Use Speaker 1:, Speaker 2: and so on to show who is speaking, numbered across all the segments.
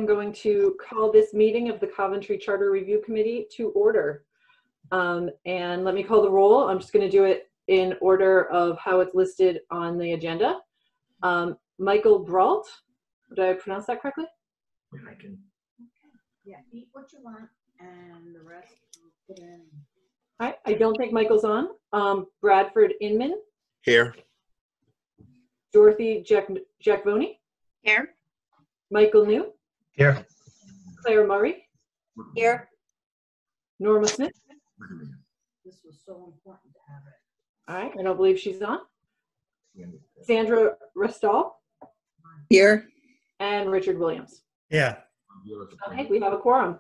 Speaker 1: I'm going to call this meeting of the Coventry Charter Review Committee to order. And let me call the roll. I'm just going to do it in order of how it's listed on the agenda. Michael Brault, did I pronounce that correctly?
Speaker 2: I can.
Speaker 3: Yeah, eat what you want, and the rest put in.
Speaker 1: All right, I don't think Michael's on. Bradford Inman.
Speaker 2: Here.
Speaker 1: Dorothy Jackvoni.
Speaker 4: Here.
Speaker 1: Michael New.
Speaker 2: Here.
Speaker 1: Claire Murray.
Speaker 4: Here.
Speaker 1: Norma Smith.
Speaker 3: This was so important to have it.
Speaker 1: All right, I don't believe she's on. Sandra Restal.
Speaker 4: Here.
Speaker 1: And Richard Williams.
Speaker 2: Yeah.
Speaker 1: Okay, we have a quorum.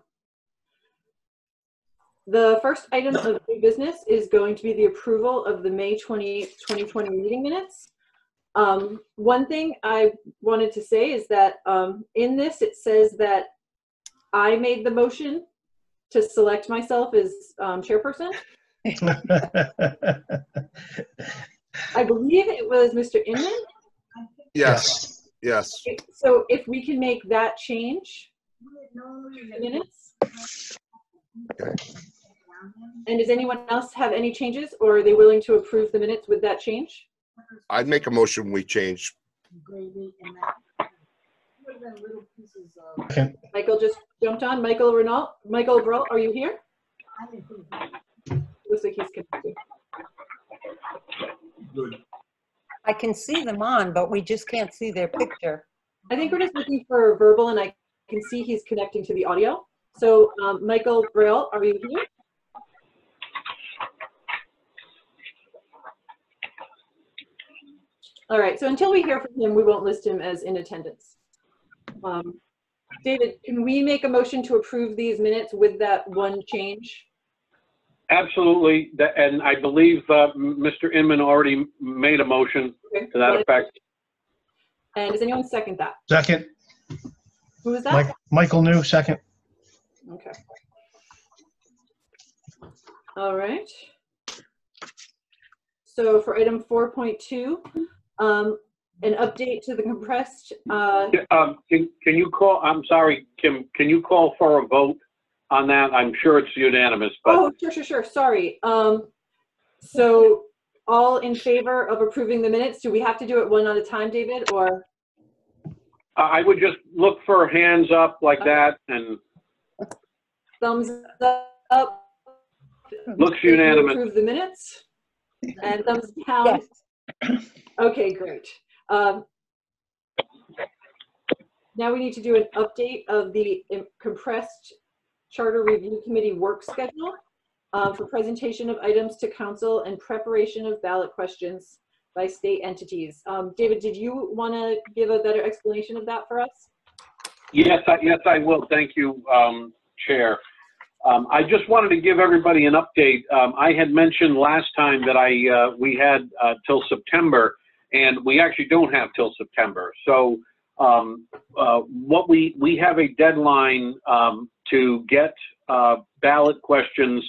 Speaker 1: The first item of new business is going to be the approval of the May 20, 2020 meeting minutes. One thing I wanted to say is that in this it says that I made the motion to select myself as chairperson. I believe it was Mr. Inman.
Speaker 2: Yes. Yes.
Speaker 1: So if we can make that change in the minutes.
Speaker 2: Okay.
Speaker 1: And does anyone else have any changes, or are they willing to approve the minutes with that change?
Speaker 2: I'd make a motion we change.
Speaker 3: Gravy and that. Little pieces of.
Speaker 1: Michael just jumped on. Michael Renault. Michael Brault, are you here?
Speaker 3: I didn't think
Speaker 1: Looks like he's connected.
Speaker 2: Good.
Speaker 4: I can see them on, but we just can't see their picture.
Speaker 1: I think we're just looking for verbal, and I can see he's connecting to the audio. So Michael Brault, are you here? All right, so until we hear from him, we won't list him as in attendance. David, can we make a motion to approve these minutes with that one change?
Speaker 5: Absolutely, and I believe Mr. Inman already made a motion to that effect.
Speaker 1: And does anyone second that?
Speaker 6: Second.
Speaker 1: Who is that?
Speaker 6: Michael New, second.
Speaker 1: Okay. All right. So for item 4.2, an update to the compressed.
Speaker 5: Can you call? I'm sorry, Kim. Can you call for a vote on that? I'm sure it's unanimous. But
Speaker 1: oh, sure. Sorry. So all in favor of approving the minutes? Do we have to do it one at a time, David, or?
Speaker 5: I would just look for hands up like that and.
Speaker 1: Thumbs up.
Speaker 5: Looks unanimous.
Speaker 1: Approve the minutes. And thumbs down.
Speaker 4: Yes.
Speaker 1: Okay, great. Now we need to do an update of the compressed Charter Review Committee work schedule for presentation of items to council and preparation of ballot questions by state entities. David, did you want to give a better explanation of that for us?
Speaker 5: Yes, I will. Thank you, Chair. I just wanted to give everybody an update. I had mentioned last time that we had till September, and we actually don't have till September. So what we have a deadline to get ballot questions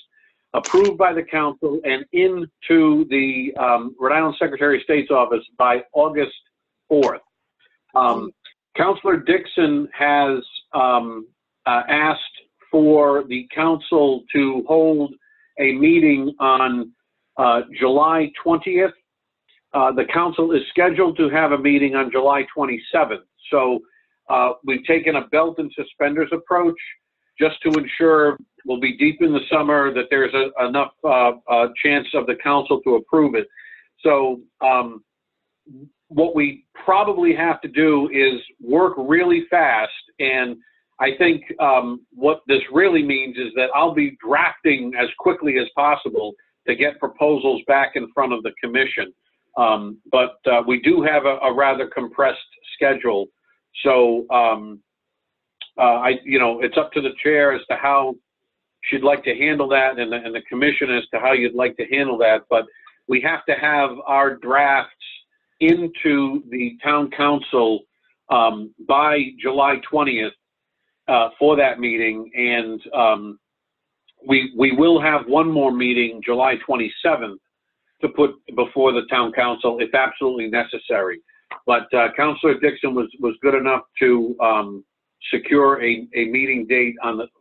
Speaker 5: approved by the council and into the Rhode Island Secretary of State's office by August 4th. Councilor Dixon has asked for the council to hold a meeting on July 20th. The council is scheduled to have a meeting on July 27th. So we've taken a belt and suspenders approach just to ensure we'll be deep in the summer, that there's enough chance of the council to approve it. So what we probably have to do is work really fast, and I think what this really means is that I'll be drafting as quickly as possible to get proposals back in front of the commission. But we do have a rather compressed schedule. So it's up to the chair as to how she'd like to handle that, and the commission as to how you'd like to handle that. But we have to have our drafts into the town council by July 20th for that meeting, and we will have one more meeting July 27th to put before the town council if absolutely necessary. But Councilor Dixon was good enough to secure a meeting date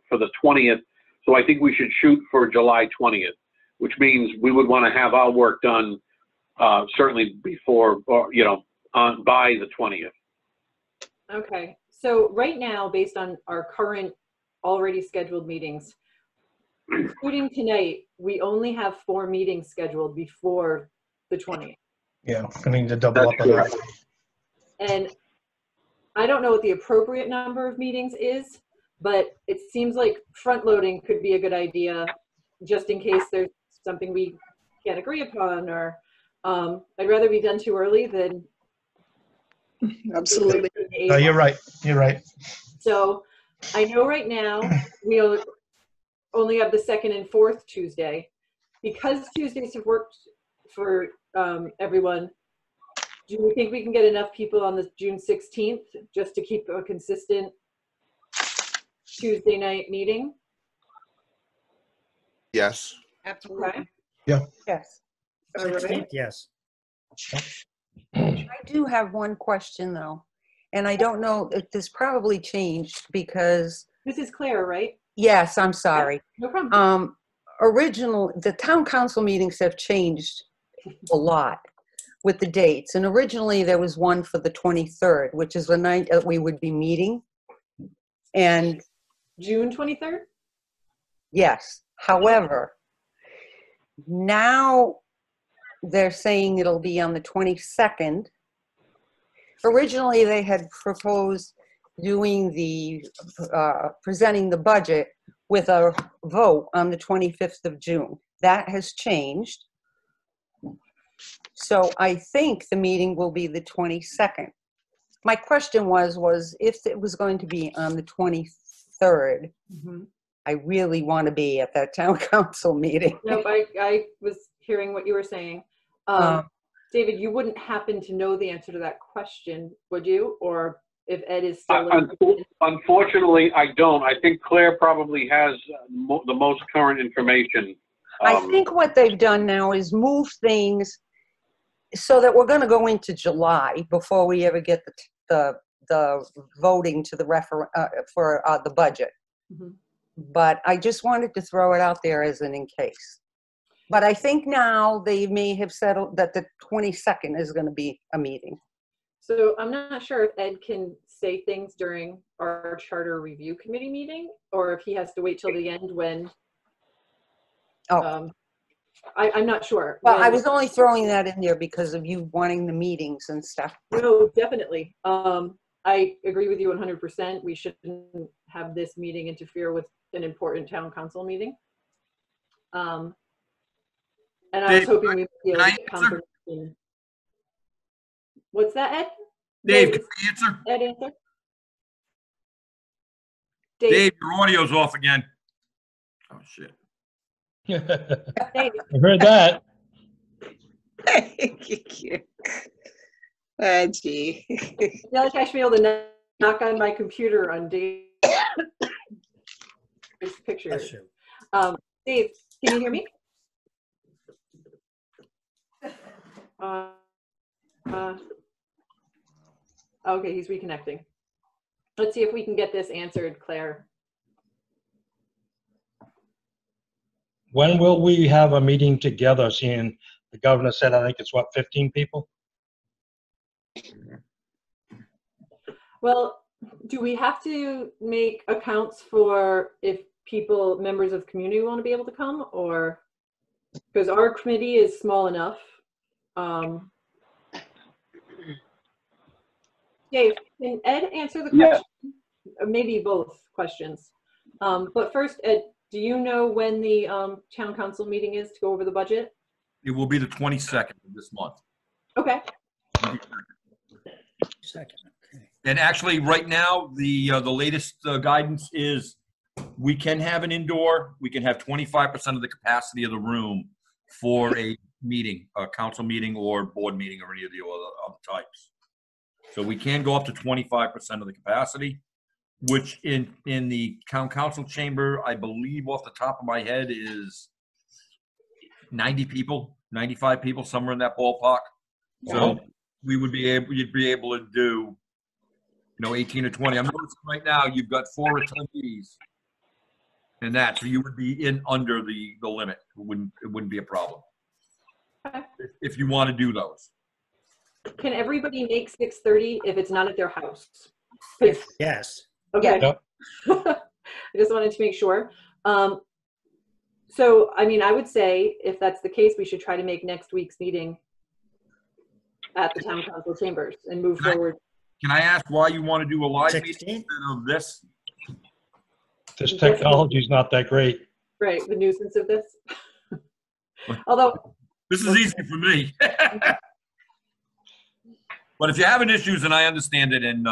Speaker 5: for the 20th. So I think we should shoot for July 20th, which means we would want to have our work done certainly before, or, by the 20th.
Speaker 1: Okay, so right now, based on our current already scheduled meetings, including tonight, we only have 4 meetings scheduled before the 20th.
Speaker 6: Yeah, I mean, to double up
Speaker 5: That's
Speaker 6: on that.
Speaker 5: correct.
Speaker 1: And I don't know what the appropriate number of meetings is, but it seems like front loading could be a good idea just in case there's something we can't agree upon, or I'd rather be done too early than.
Speaker 7: Absolutely.
Speaker 6: No, you're right. You're right.
Speaker 1: So I know right now we only have the 2nd and 4th Tuesday. Because Tuesdays have worked for everyone, do you think we can get enough people on the June 16th just to keep a consistent Tuesday night meeting?
Speaker 2: Yes.
Speaker 3: Absolutely.
Speaker 4: Yes.
Speaker 1: All right.
Speaker 8: Yes.
Speaker 4: I do have one question though, and I don't know if this probably changed because,
Speaker 1: This is Claire, right?
Speaker 4: yes, I'm sorry.
Speaker 1: No problem.
Speaker 4: The town council meetings have changed a lot with the dates. And originally there was one for the 23rd, which is the night that we would be meeting. And
Speaker 1: June 23rd?
Speaker 4: yes, however, now they're saying it'll be on the 22nd. Originally they had proposed doing presenting the budget with a vote on the 25th of June. That has changed. So I think the meeting will be the 22nd. My question was if it was going to be on the 23rd, I really want to be at that town council meeting.
Speaker 1: Nope, I was hearing what you were saying. David, you wouldn't happen to know the answer to that question, would you? Or if Ed is still
Speaker 5: Unfortunately, I don't. I think Claire probably has the most current information.
Speaker 4: I think what they've done now is move things so that we're going to go into July before we ever get the voting to the for the budget. But I just wanted to throw it out there as an in case. But I think now they may have settled that the 22nd is going to be a meeting.
Speaker 1: So I'm not sure if Ed can say things during our charter review committee meeting, or if he has to wait till the end when. I'm not sure.
Speaker 4: Well, I was only throwing that in there because of you wanting the meetings and stuff.
Speaker 1: No, definitely. I agree with you 100%. We shouldn't have this meeting interfere with an important town council meeting. And I was hoping we'd be able to get confirmation. What's that, Ed?
Speaker 8: Dave, can I answer?
Speaker 1: Ed, answer.
Speaker 8: Dave, your audio's off again. Oh, shit.
Speaker 1: Dave.
Speaker 6: I heard that.
Speaker 7: Gee.
Speaker 1: I feel like I should be able to knock on my computer on Dave's picture.
Speaker 8: Bless you.
Speaker 1: Dave, can you hear me? Okay, he's reconnecting. Let's see if we can get this answered, Claire.
Speaker 6: When will we have a meeting together, seeing the governor said, I think it's what, 15 people?
Speaker 1: Well, do we have to make accounts for if members of the community want to be able to come, or because our committee is small enough? Dave, can Ed answer the question? Yeah. Maybe both questions. But first, Ed, do you know when the town council meeting is to go over the budget?
Speaker 8: It will be the 22nd of this month.
Speaker 1: Okay.
Speaker 8: Second. Okay. And actually, right now, the latest guidance is we can have an indoor. We can have 25% of the capacity of the room for a meeting, a council meeting or board meeting or any of the other types. So we can go up to 25% of the capacity, which in the town council chamber, I believe off the top of my head is 90 people, 95 people, somewhere in that ballpark. So we would be able, you'd be able to do 18 or 20. I'm noticing right now you've got 4 attendees. And that, so you would be in under the limit. It wouldn't be a problem.
Speaker 1: Okay.
Speaker 8: If you want to do those.
Speaker 1: Can everybody make 6:30 if it's not at their house?
Speaker 7: Yes.
Speaker 1: Okay.
Speaker 6: Yep.
Speaker 1: I just wanted to make sure. So, I mean, I would say if that's the case, we should try to make next week's meeting at the town council chambers and move forward.
Speaker 8: Can I ask why you want to do a live meeting
Speaker 7: 16?
Speaker 8: instead of this?
Speaker 6: This technology is not that great.
Speaker 1: Right, the nuisance of this. Although,
Speaker 8: This is easy for me. But if you're having issues, and I understand it, and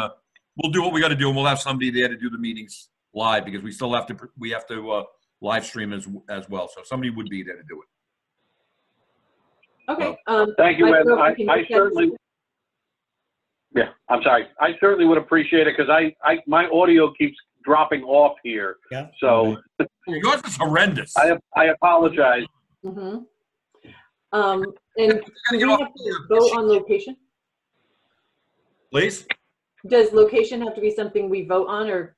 Speaker 8: we'll do what we got to do, and we'll have somebody there to do the meetings live because we still have to live stream as well. So somebody would be there to do it.
Speaker 1: okay.
Speaker 5: Thank you,
Speaker 1: I
Speaker 5: Ed.
Speaker 1: don't know if we can
Speaker 5: I
Speaker 1: make that
Speaker 5: certainly, yeah, I'm sorry. I certainly would appreciate it because my audio keeps dropping off here.
Speaker 7: Yeah.
Speaker 5: So
Speaker 8: Yours is horrendous.
Speaker 5: I apologize.
Speaker 1: Mm-hmm. And do we have to vote on location?
Speaker 8: Please?
Speaker 1: Does location have to be something we vote on, or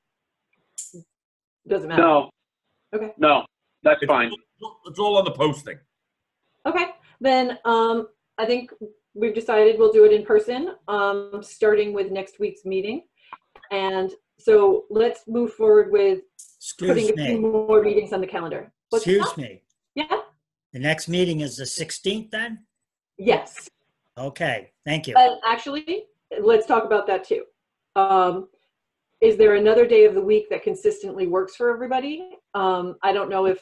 Speaker 1: doesn't matter?
Speaker 5: No.
Speaker 1: Okay.
Speaker 5: No, that's fine.
Speaker 8: It's all on the posting.
Speaker 1: Okay, then I think we've decided we'll do it in person, starting with next week's meeting. And so let's move forward with putting
Speaker 7: Excuse
Speaker 1: a few
Speaker 7: me.
Speaker 1: more meetings on the calendar. What's
Speaker 7: Excuse
Speaker 1: that?
Speaker 7: me.
Speaker 1: Yeah?
Speaker 7: The next meeting is the 16th then?
Speaker 1: Yes.
Speaker 7: Okay, thank you.
Speaker 1: But actually, let's talk about that too. Is there another day of the week that consistently works for everybody? I don't know if,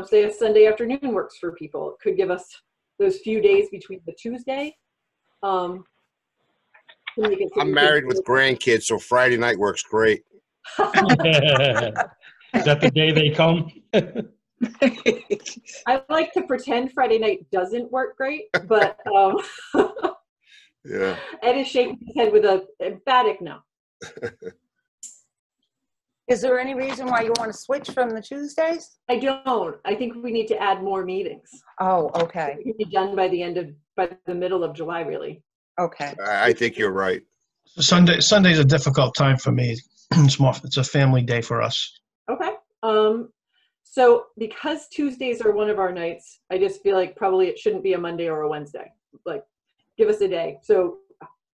Speaker 1: say a Sunday afternoon works for people. It could give us those few days between the Tuesday.
Speaker 2: I'm married with grandkids, so Friday night works great.
Speaker 6: Is that the day they come?
Speaker 1: I like to pretend Friday night doesn't work great, but
Speaker 2: Yeah.
Speaker 1: Ed is shaking his head with an emphatic no.
Speaker 4: Is there any reason why you want to switch from the Tuesdays?
Speaker 1: I don't. I think we need to add more meetings.
Speaker 4: Oh, okay,
Speaker 1: It can be done by the middle of July, really.
Speaker 4: okay.
Speaker 2: I think you're right.
Speaker 9: Sunday's a difficult time for me. It's a family day for us.
Speaker 1: Okay. So because Tuesdays are one of our nights, I just feel like probably it shouldn't be a Monday or a Wednesday. Like, give us a day. So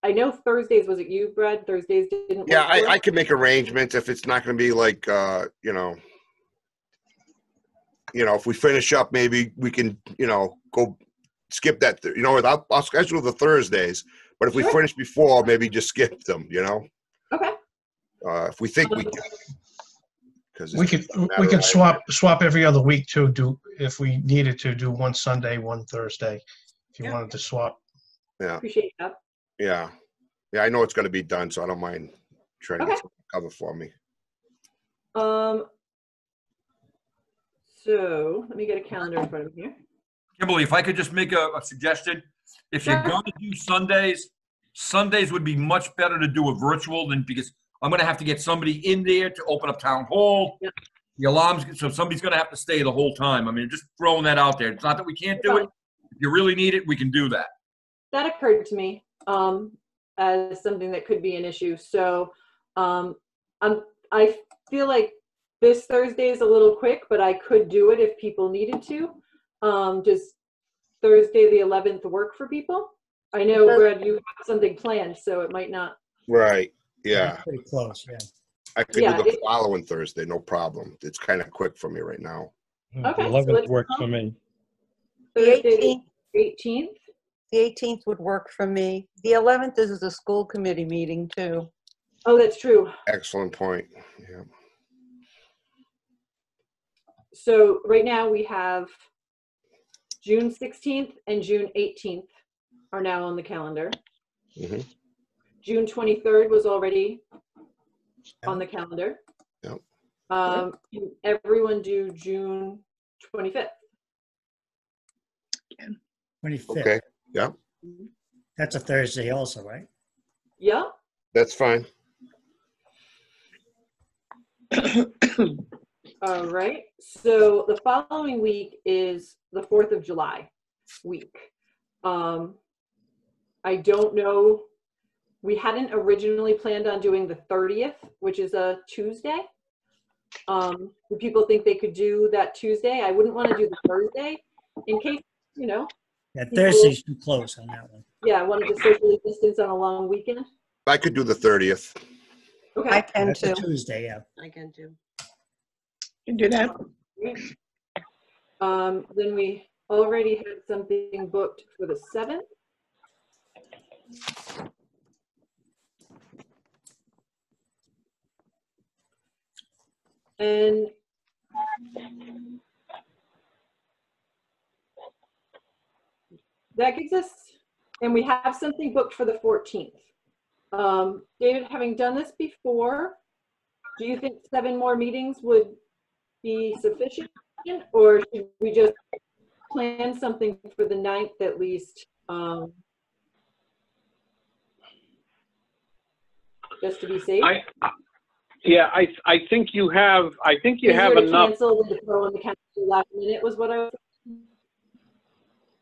Speaker 1: I know Thursdays, was it you, Brad? Thursdays didn't
Speaker 2: Yeah,
Speaker 1: work for
Speaker 2: I
Speaker 1: us?
Speaker 2: could make arrangements if it's not going to be like, if we finish up, maybe we can, go skip that. I'll schedule the Thursdays, but if we
Speaker 1: Sure.
Speaker 2: finish before, maybe just skip them.
Speaker 1: Okay.
Speaker 2: If we think we can.
Speaker 9: We could swap every other week too. If we needed to do one Sunday, one Thursday, if you
Speaker 1: Yeah.
Speaker 9: wanted to swap.
Speaker 2: Yeah,
Speaker 1: Appreciate that.
Speaker 2: yeah, I know it's going to be done, so I don't mind trying to get some cover for me.
Speaker 1: So let me get a calendar in front of me here.
Speaker 8: Kimberly, if I could just make a suggestion. If you're
Speaker 1: Sure.
Speaker 8: going to do Sundays would be much better to do a virtual than because I'm going to have to get somebody in there to open up town hall.
Speaker 1: Yep.
Speaker 8: The alarms, so somebody's going to have to stay the whole time. I mean, just throwing that out there. It's not that we can't do it. If you really need it, we can do that.
Speaker 1: That occurred to me as something that could be an issue. So I feel like this Thursday is a little quick, but I could do it if people needed to. Does Thursday the 11th work for people? I know, Brad, you have something planned, so it might not.
Speaker 2: Right. Yeah,
Speaker 7: Pretty close, yeah.
Speaker 2: I could
Speaker 1: Yeah,
Speaker 2: do the following Thursday, no problem. It's kind of quick for me right now.
Speaker 1: Okay,
Speaker 6: The
Speaker 1: so
Speaker 6: 11th
Speaker 1: let's
Speaker 6: works
Speaker 1: go.
Speaker 6: for me.
Speaker 1: Thursday the 18th.
Speaker 4: The 18th would work for me. The 11th is a school committee meeting too.
Speaker 1: Oh, that's true.
Speaker 2: Excellent point. Yeah.
Speaker 1: So right now we have June 16th and June 18th are now on the calendar.
Speaker 2: Mhm.
Speaker 1: June 23rd was already on the calendar.
Speaker 2: Yep.
Speaker 1: Can everyone do June 25th?
Speaker 7: 25th.
Speaker 2: Okay. Yeah,
Speaker 7: That's a Thursday also, right?
Speaker 1: Yeah.
Speaker 2: that's fine.
Speaker 1: All right. So the following week is the 4th of July week. I don't know We hadn't originally planned on doing the 30th, which is a Tuesday. Do people think they could do that Tuesday? I wouldn't want to do the Thursday in case, you know.
Speaker 7: Yeah, Thursday's too close on that one.
Speaker 1: Yeah, I wanted to socially distance on a long weekend.
Speaker 2: I could do the 30th.
Speaker 4: I
Speaker 1: Okay.
Speaker 4: can
Speaker 7: That's a
Speaker 4: too.
Speaker 7: Tuesday, yeah.
Speaker 3: I can do.
Speaker 10: Can do that.
Speaker 1: Great. Then we already had something booked for the 7th. And that gives us, and we have something booked for the 14th. David, having done this before, do you think 7 more meetings would be sufficient, or should we just plan something for the 9th at least, just to be safe?
Speaker 5: I think you have
Speaker 1: Easier to
Speaker 5: enough.
Speaker 1: cancel than to throw in the calendar last minute was what I was.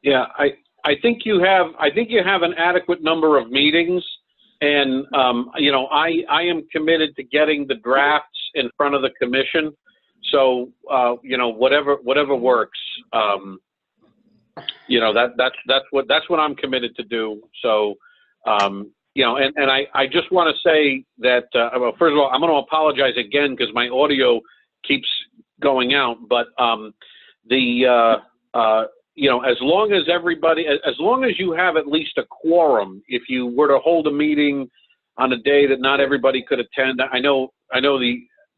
Speaker 5: Yeah, I think you have an adequate number of meetings, and you know, I am committed to getting the drafts in front of the commission. So you know, whatever works. You know, that's what I'm committed to do. So you know, and I just want to say that well, first of all, I'm going to apologize again because my audio keeps going out. But you know, as long as you have at least a quorum, if you were to hold a meeting on a day that not everybody could attend, I know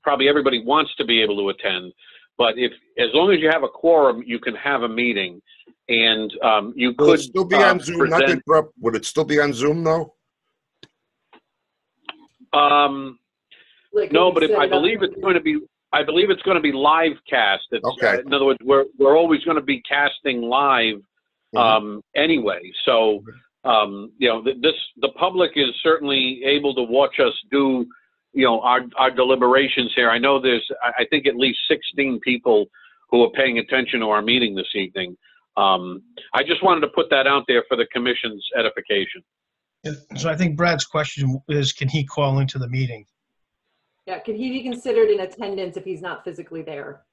Speaker 5: probably everybody wants to be able to attend, but as long as you have a quorum, you can have a meeting, and you
Speaker 2: Will
Speaker 5: could
Speaker 2: it still be on Zoom? Not to
Speaker 5: present.
Speaker 2: interrupt. Would it still be on Zoom though?
Speaker 1: Like,
Speaker 5: No,
Speaker 1: if
Speaker 5: but
Speaker 1: you set
Speaker 5: I
Speaker 1: it up-
Speaker 5: believe it's going to be. I believe it's going to be live cast. It's,
Speaker 2: Okay.
Speaker 5: In other words, we're always going to be casting live anyway. So you know, the public is certainly able to watch us do, you know, our deliberations here. I know I think at least 16 people who are paying attention to our meeting this evening. I just wanted to put that out there for the commission's edification.
Speaker 9: So I think Brad's question is, can he call into the meeting?
Speaker 1: Yeah, can he be considered in attendance if he's not physically there?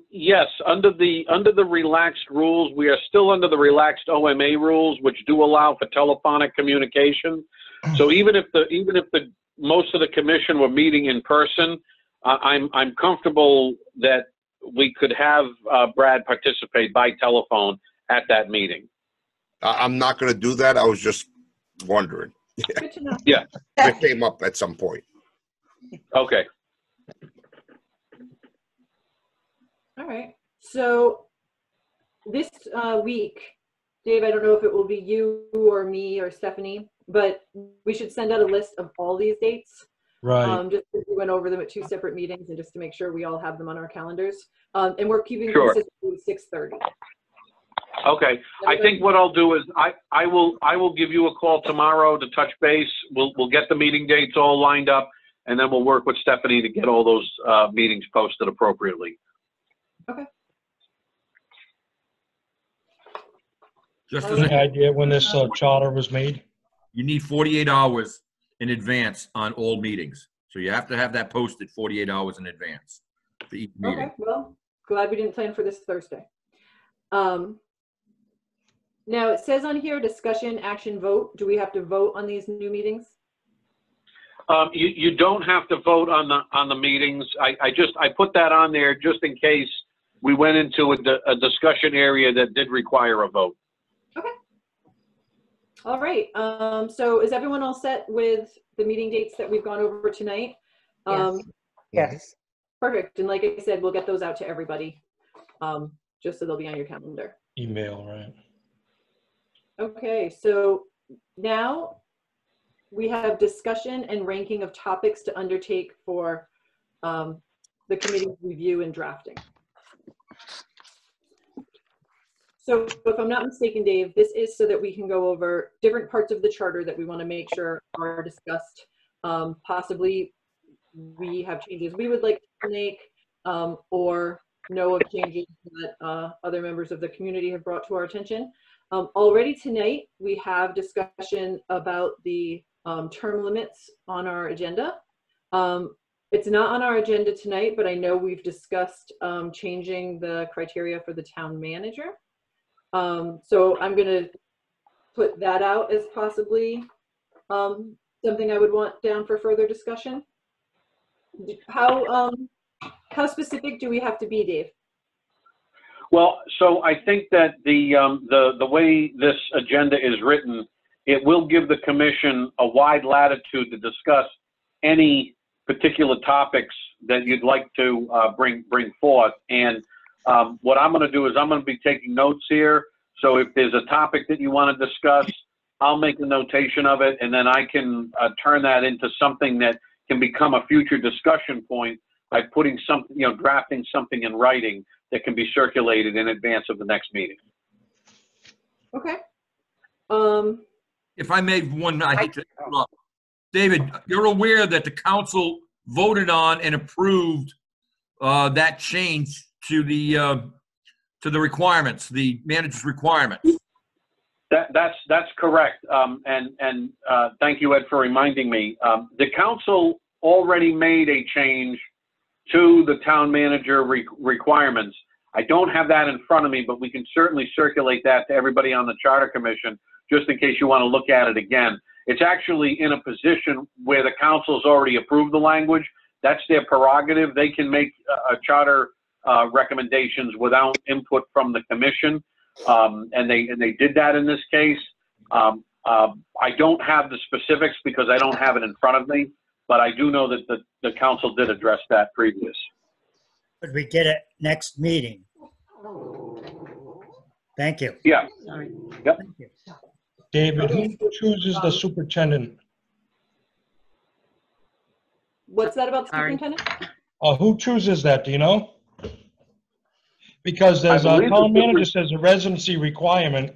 Speaker 5: Yes, under the relaxed rules, we are still under the relaxed OMA rules, which do allow for telephonic communication. So even if the most of the commission were meeting in person, I'm comfortable that we could have Brad participate by telephone at that meeting.
Speaker 2: I'm not going to do that. I was just wondering.
Speaker 1: Good to know.
Speaker 5: Yeah.
Speaker 2: It came up at some point.
Speaker 5: Okay.
Speaker 1: All right. So this week, Dave, I don't know if it will be you or me or Stephanie, but we should send out a list of all these dates.
Speaker 6: Right.
Speaker 1: Just because we went over them at 2 separate meetings and just to make sure we all have them on our calendars. And we're keeping
Speaker 5: Sure.
Speaker 1: consistent with 6:30.
Speaker 5: Okay. I think what I'll do is I will give you a call tomorrow to touch base. We'll get the meeting dates all lined up, and then we'll work with Stephanie to get all those meetings posted appropriately.
Speaker 1: Okay.
Speaker 8: Just as
Speaker 1: Okay.
Speaker 8: an
Speaker 6: Any idea when this charter was made?
Speaker 8: you need 48 hours in advance on all meetings. So you have to have that posted 48 hours in advance for each meeting.
Speaker 1: Okay, well, glad we didn't plan for this Thursday. Now it says on here, discussion, action, vote. Do we have to vote on these new meetings?
Speaker 5: You don't have to vote on the meetings. I put that on there just in case we went into a discussion area that did require a vote.
Speaker 1: Okay. All right. So is everyone all set with the meeting dates that we've gone over tonight?
Speaker 4: Yes.
Speaker 1: Perfect. And like I said, we'll get those out to everybody, just so they'll be on your calendar.
Speaker 6: Email, right?
Speaker 1: Okay. So now we have discussion and ranking of topics to undertake for the committee's review and drafting. So if I'm not mistaken, Dave, this is so that we can go over different parts of the charter that we want to make sure are discussed. Possibly we have changes we would like to make, or know of changes that other members of the community have brought to our attention. Already tonight, we have discussion about the term limits on our agenda. It's not on our agenda tonight, but I know we've discussed changing the criteria for the town manager. So I'm going to put that out as possibly something I would want down for further discussion. How specific do we have to be, Dave?
Speaker 5: Well, so I think that the way this agenda is written, it will give the commission a wide latitude to discuss any particular topics that you'd like to bring forth. And what I'm going to do is I'm going to be taking notes here. So if there's a topic that you want to discuss, I'll make a notation of it, and then I can turn that into something that can become a future discussion point by putting something, drafting something in writing that can be circulated in advance of the next meeting.
Speaker 1: Okay.
Speaker 8: If I may, I hate to interrupt. David, you're aware that the council voted on and approved that change to the requirements, the manager's requirements.
Speaker 5: That's correct. And thank you, Ed, for reminding me. The council already made a change to the town manager requirements. I don't have that in front of me, but we can certainly circulate that to everybody on the Charter Commission, just in case you want to look at it again. It's actually in a position where the council's already approved the language. That's their prerogative. They can make charter recommendations without input from the commission, and they did that in this case. I don't have the specifics because I don't have it in front of me, but I do know that the council did address that previous.
Speaker 7: Could we get it next meeting? Thank you.
Speaker 5: Yeah. Yep.
Speaker 7: Thank you.
Speaker 6: David, who chooses the superintendent?
Speaker 1: What's that about the superintendent?
Speaker 6: Who chooses that? Do you know? Because there's
Speaker 5: I
Speaker 6: a
Speaker 5: believe
Speaker 6: town
Speaker 5: the
Speaker 6: manager says a residency requirement,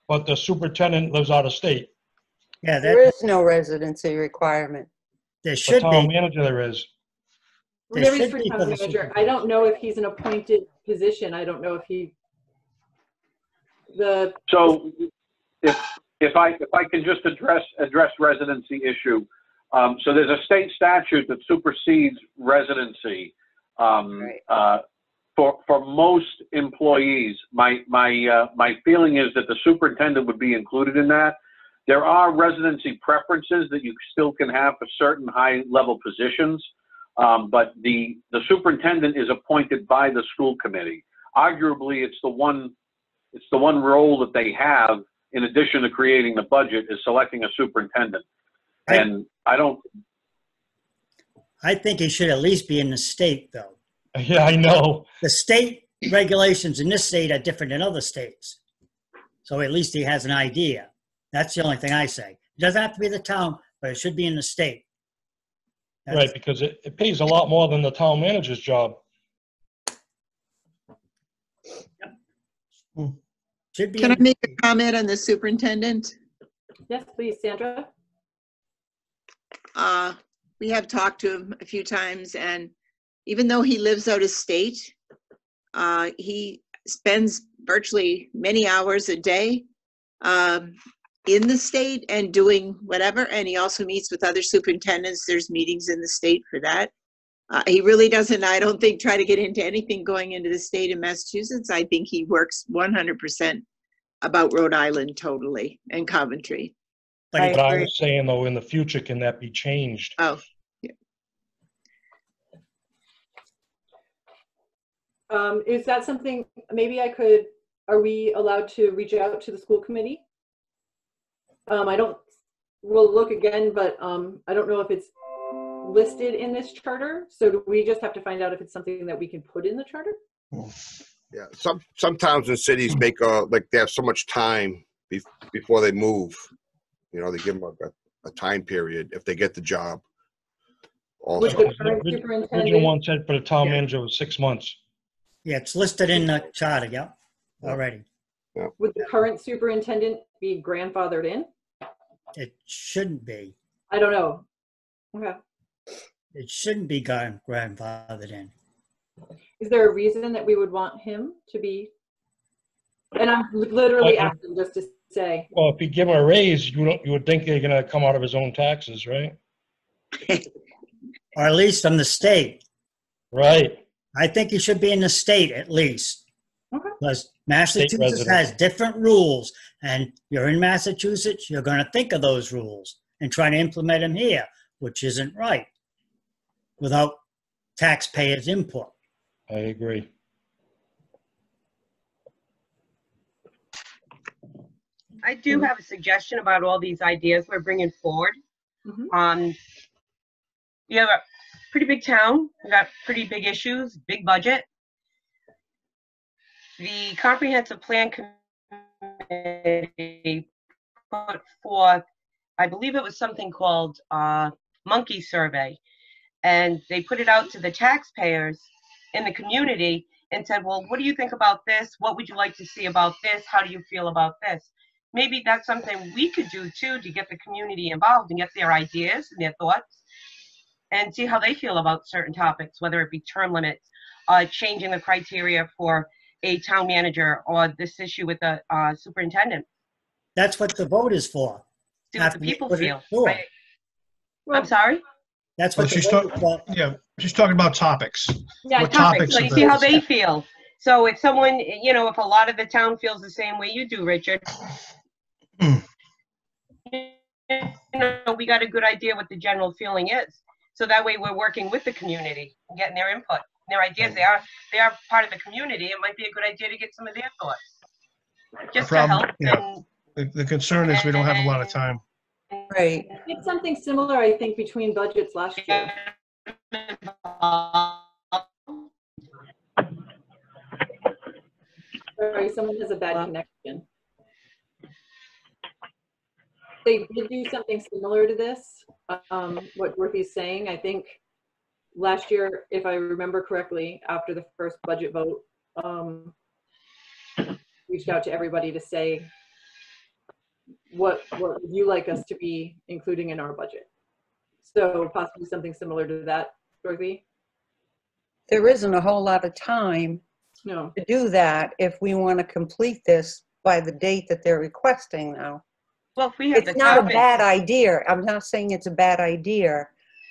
Speaker 6: but the superintendent lives out of state.
Speaker 7: Yeah,
Speaker 4: There is no residency requirement.
Speaker 7: there
Speaker 6: The
Speaker 7: should
Speaker 6: town
Speaker 7: be.
Speaker 6: manager there is.
Speaker 7: There
Speaker 1: There is
Speaker 7: should
Speaker 1: for
Speaker 7: be
Speaker 1: town
Speaker 7: for the
Speaker 1: manager. I don't know if he's an appointed position. I don't know if he,
Speaker 5: So if I can just address residency issue. So there's a state statute that supersedes residency. For most employees, my feeling is that the superintendent would be included in that. There are residency preferences that you still can have for certain high-level positions, but the superintendent is appointed by the school committee. Arguably, it's the one role that they have in addition to creating the budget is selecting a superintendent. And
Speaker 7: I think he should at least be in the state, though.
Speaker 6: Yeah, I know.
Speaker 7: The state regulations in this state are different than other states. So at least he has an idea. That's the only thing I say. It doesn't have to be the town, but it should be in the state.
Speaker 6: Right, because it pays a lot more than the town manager's job.
Speaker 7: Should be.
Speaker 10: Can I make a comment on the superintendent?
Speaker 1: yes, please, Sandra.
Speaker 10: We have talked to him a few times, and even though he lives out of state, he spends virtually many hours a day in the state and doing whatever, and he also meets with other superintendents. There's meetings in the state for that. He really doesn't, I don't think, try to get into anything going into the state of Massachusetts. I think he works 100% about Rhode Island totally, and Coventry.
Speaker 7: But
Speaker 6: But I was saying, though, in the future, can that be changed?
Speaker 10: Oh,
Speaker 1: Is that something, maybe are we allowed to reach out to the school committee? We'll look again, but I don't know if it's listed in this charter. So do we just have to find out if it's something that we can put in the charter?
Speaker 2: Yeah, some towns and cities make like they have so much time before they move. You know, they give them a time period if they get the job.
Speaker 1: Would the current superintendent?
Speaker 6: Original one said for the town manager was 6 months.
Speaker 7: yeah, it's listed in the charter, yeah, already.
Speaker 1: Would the current superintendent be grandfathered in?
Speaker 7: It shouldn't be.
Speaker 1: I don't know. Okay.
Speaker 7: It shouldn't be grandfathered in.
Speaker 1: Is there a reason that we would want him to be And I'm literally
Speaker 6: Well,
Speaker 1: asking just to say.
Speaker 6: Well, if you give him a raise, you would think they're gonna come out of his own taxes, right?
Speaker 7: Or at least from the state.
Speaker 6: Right.
Speaker 7: I think you should be in the state at least.
Speaker 1: Okay.
Speaker 7: Because Massachusetts
Speaker 6: resident.
Speaker 7: has different rules, and you're in Massachusetts, you're going to think of those rules and try to implement them here, which isn't right without taxpayers' input.
Speaker 6: I agree.
Speaker 11: I do have a suggestion about all these ideas we're bringing forward.
Speaker 1: Mhm.
Speaker 11: You have a pretty big town, we got pretty big issues, big budget. The comprehensive plan committee put forth, I believe it was something called monkey survey, and they put it out to the taxpayers in the community and said, well, what do you think about this? What would you like to see about this? How do you feel about this? Maybe that's something we could do too, to get the community involved and get their ideas and their thoughts and see how they feel about certain topics, whether it be term limits, changing the criteria for a town manager, or this issue with the superintendent.
Speaker 7: That's what the vote is for.
Speaker 11: See what the
Speaker 7: After we
Speaker 11: people
Speaker 7: put it
Speaker 11: feel.
Speaker 7: forward.
Speaker 11: I'm sorry?
Speaker 7: That's
Speaker 9: Well,
Speaker 7: what
Speaker 9: she's
Speaker 7: the vote
Speaker 9: talking,
Speaker 7: is for.
Speaker 9: yeah, she's talking about topics.
Speaker 11: Yeah,
Speaker 9: What
Speaker 11: topics.
Speaker 9: topics
Speaker 11: So
Speaker 9: are
Speaker 11: you
Speaker 9: the-
Speaker 11: see how they feel. So if someone, you know, if a lot of the town feels the same way you do, Richard, you know, we got a good idea what the general feeling is. So that way we're working with the community and getting their input, their ideas. They are part of the community. It might be a good idea to get some of their thoughts. Just to
Speaker 9: problem-
Speaker 11: help.
Speaker 9: yeah. The concern is we don't have a lot of time.
Speaker 4: Right.
Speaker 1: It's something similar, I think, between budgets last year. Sorry, someone has a bad connection. They did do something similar to this, what Dorothy's saying. I think last year, if I remember correctly, after the first budget vote, reached out to everybody to say, what would you like us to be including in our budget? So possibly something similar to that, Dorothy?
Speaker 4: There isn't a whole lot of time
Speaker 1: No.
Speaker 4: to do that if we want to complete this by the date that they're requesting now.
Speaker 11: Well, if we have
Speaker 4: It's
Speaker 11: the
Speaker 4: not a
Speaker 11: topics,
Speaker 4: bad idea. I'm not saying it's a bad idea.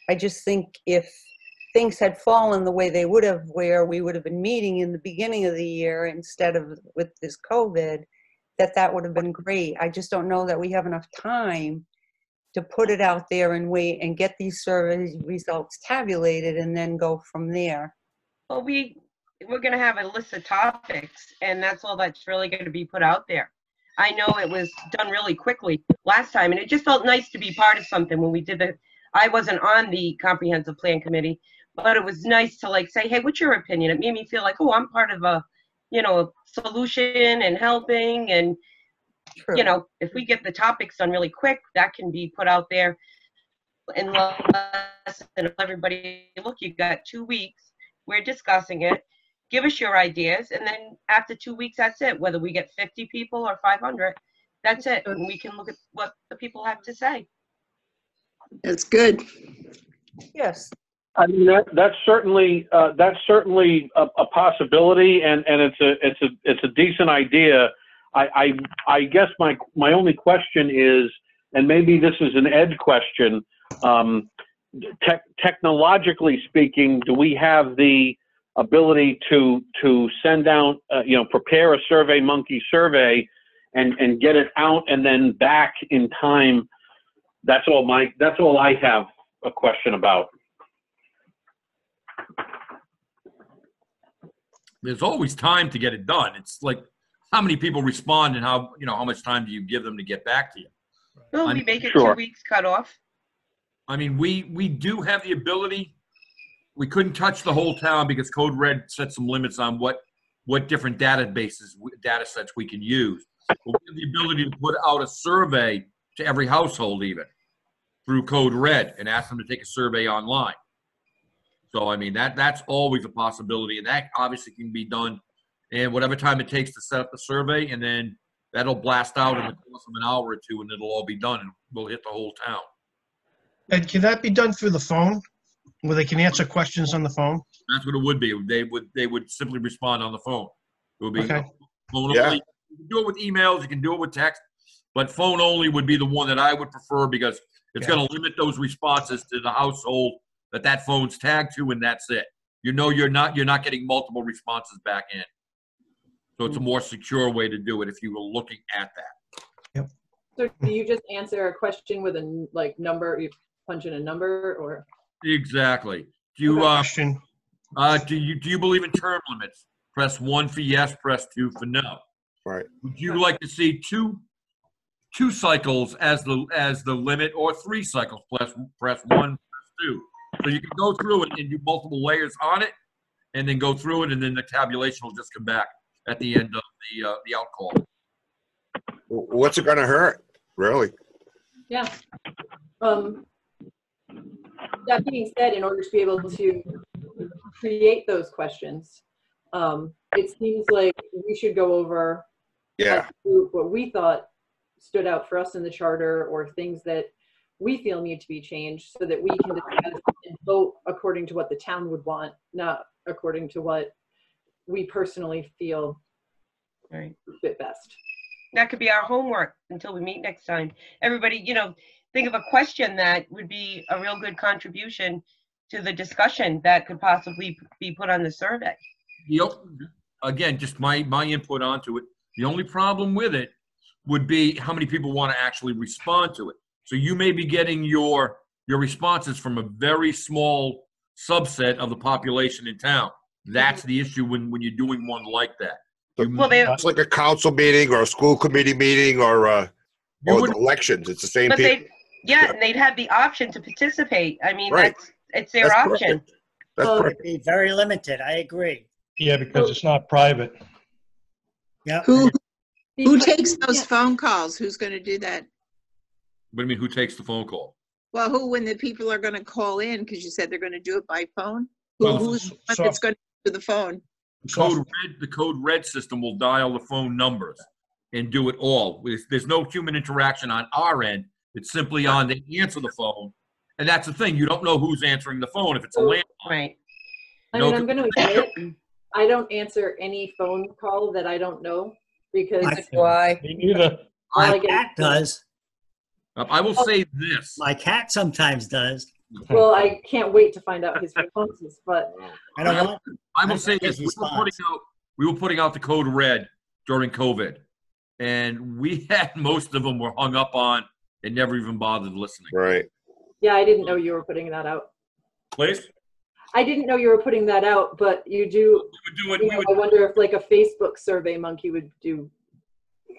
Speaker 4: I just think if things had fallen the way they would have, where we would have been meeting in the beginning of the year instead of with this COVID, that would have been great. I just don't know that we have enough time to put it out there and wait and get these survey results tabulated and then go from there.
Speaker 11: well, we're going to have a list of topics, and that's all that's really going to be put out there. I know it was done really quickly last time, and it just felt nice to be part of something when we did I wasn't on the comprehensive plan committee, but it was nice to like say, hey, what's your opinion? It made me feel like, oh, I'm part of a, you know, solution and helping. And,
Speaker 4: True.
Speaker 11: you know, if we get the topics done really quick, that can be put out there in less than everybody, look, you got 2 weeks. We're discussing it. Give us your ideas. And then after 2 weeks, that's it. Whether we get 50 people or 500, that's it. And we can look at what the people have to say.
Speaker 10: That's good.
Speaker 4: Yes.
Speaker 5: I mean, that's certainly a possibility, and it's a decent idea. I guess my only question is, and maybe this is an Ed question, technologically speaking, do we have the ability to send out, prepare a survey monkey survey and get it out and then back in time? That's all I have a question about.
Speaker 8: There's always time to get it done. It's like how many people respond and how much time do you give them to get back to you?
Speaker 11: Well, we make it
Speaker 5: Sure.
Speaker 11: 2 weeks cut off.
Speaker 8: I mean, we do have the ability. We couldn't touch the whole town because Code Red set some limits on what different data sets we can use. But we have the ability to put out a survey to every household even through Code Red and ask them to take a survey online. So, I mean, that's always a possibility, and that obviously can be done in whatever time it takes to set up the survey, and then that'll blast out in the course of an hour or two, and it'll all be done, and we'll hit the whole town.
Speaker 9: And can that be done through the phone, where they can answer questions on the phone?
Speaker 8: That's what it would be. They would simply respond on the phone. It would be
Speaker 9: Okay.
Speaker 8: phone
Speaker 2: Yeah.
Speaker 8: only. You can do it with emails, you can do it with text, but phone only would be the one that I would prefer because it's going to limit those responses to the household that phone's tagged to, and that's it. You know, you're not getting multiple responses back in. So it's a more secure way to do it if you were looking at that.
Speaker 1: So do you just answer a question with a number? You punch in a number, or?
Speaker 8: Exactly. Do you do you believe in term limits? Press 1 for yes. Press 2 for no.
Speaker 2: Right.
Speaker 8: Would you like to see two cycles as the limit, or 3 cycles? Press 1. Press 2. So you can go through it and do multiple layers on it, and then go through it, and then the tabulation will just come back at the end of the out call.
Speaker 2: What's it going to hurt, really?
Speaker 1: Yeah. That being said, in order to be able to create those questions, it seems like we should go over as a group what we thought stood out for us in the charter, or things that we feel need to be changed, so that we can discuss and vote according to what the town would want, not according to what we personally feel
Speaker 11: Right.
Speaker 1: fit best.
Speaker 11: That could be our homework until we meet next time. Everybody, think of a question that would be a real good contribution to the discussion that could possibly be put on the survey.
Speaker 8: Yep. Again, just my input onto it. The only problem with it would be how many people want to actually respond to it. So you may be getting your responses from a very small subset of the population in town. That's the issue when you're doing one like that.
Speaker 2: It's like a council meeting or a school committee meeting or elections. It's the same people.
Speaker 11: And they'd have the option to participate. I mean, it's their
Speaker 2: That's
Speaker 11: option.
Speaker 2: perfect. That's perfect.
Speaker 7: Be very limited. I agree.
Speaker 6: Yeah, because it's not private.
Speaker 7: Yeah.
Speaker 10: Who takes those phone calls? Who's going to do that?
Speaker 8: What do you mean, who takes the phone call?
Speaker 10: Well, when the people are going to call in, because you said they're going to do it by phone?
Speaker 8: Well,
Speaker 10: Who's that's going to do the phone?
Speaker 8: The code red system will dial the phone numbers and do it all. There's no human interaction on our end. It's simply on the answer the phone. And that's the thing. You don't know who's answering the phone if it's a landline.
Speaker 11: Right.
Speaker 1: I mean, I'm going to admit, I don't answer any phone call that I don't know, because
Speaker 4: Why?
Speaker 6: Me neither.
Speaker 7: My cat does.
Speaker 8: I will say this.
Speaker 7: My cat sometimes does.
Speaker 1: Well, I can't wait to find out his responses, but
Speaker 7: I don't want.
Speaker 8: I will say this. We were putting out the code red during COVID, and we had most of them were hung up on and never even bothered listening.
Speaker 2: Right.
Speaker 1: yeah, I didn't know you were putting that out.
Speaker 8: Please?
Speaker 1: I didn't know you were putting that out, but you do. I wonder if like a Facebook Survey Monkey would do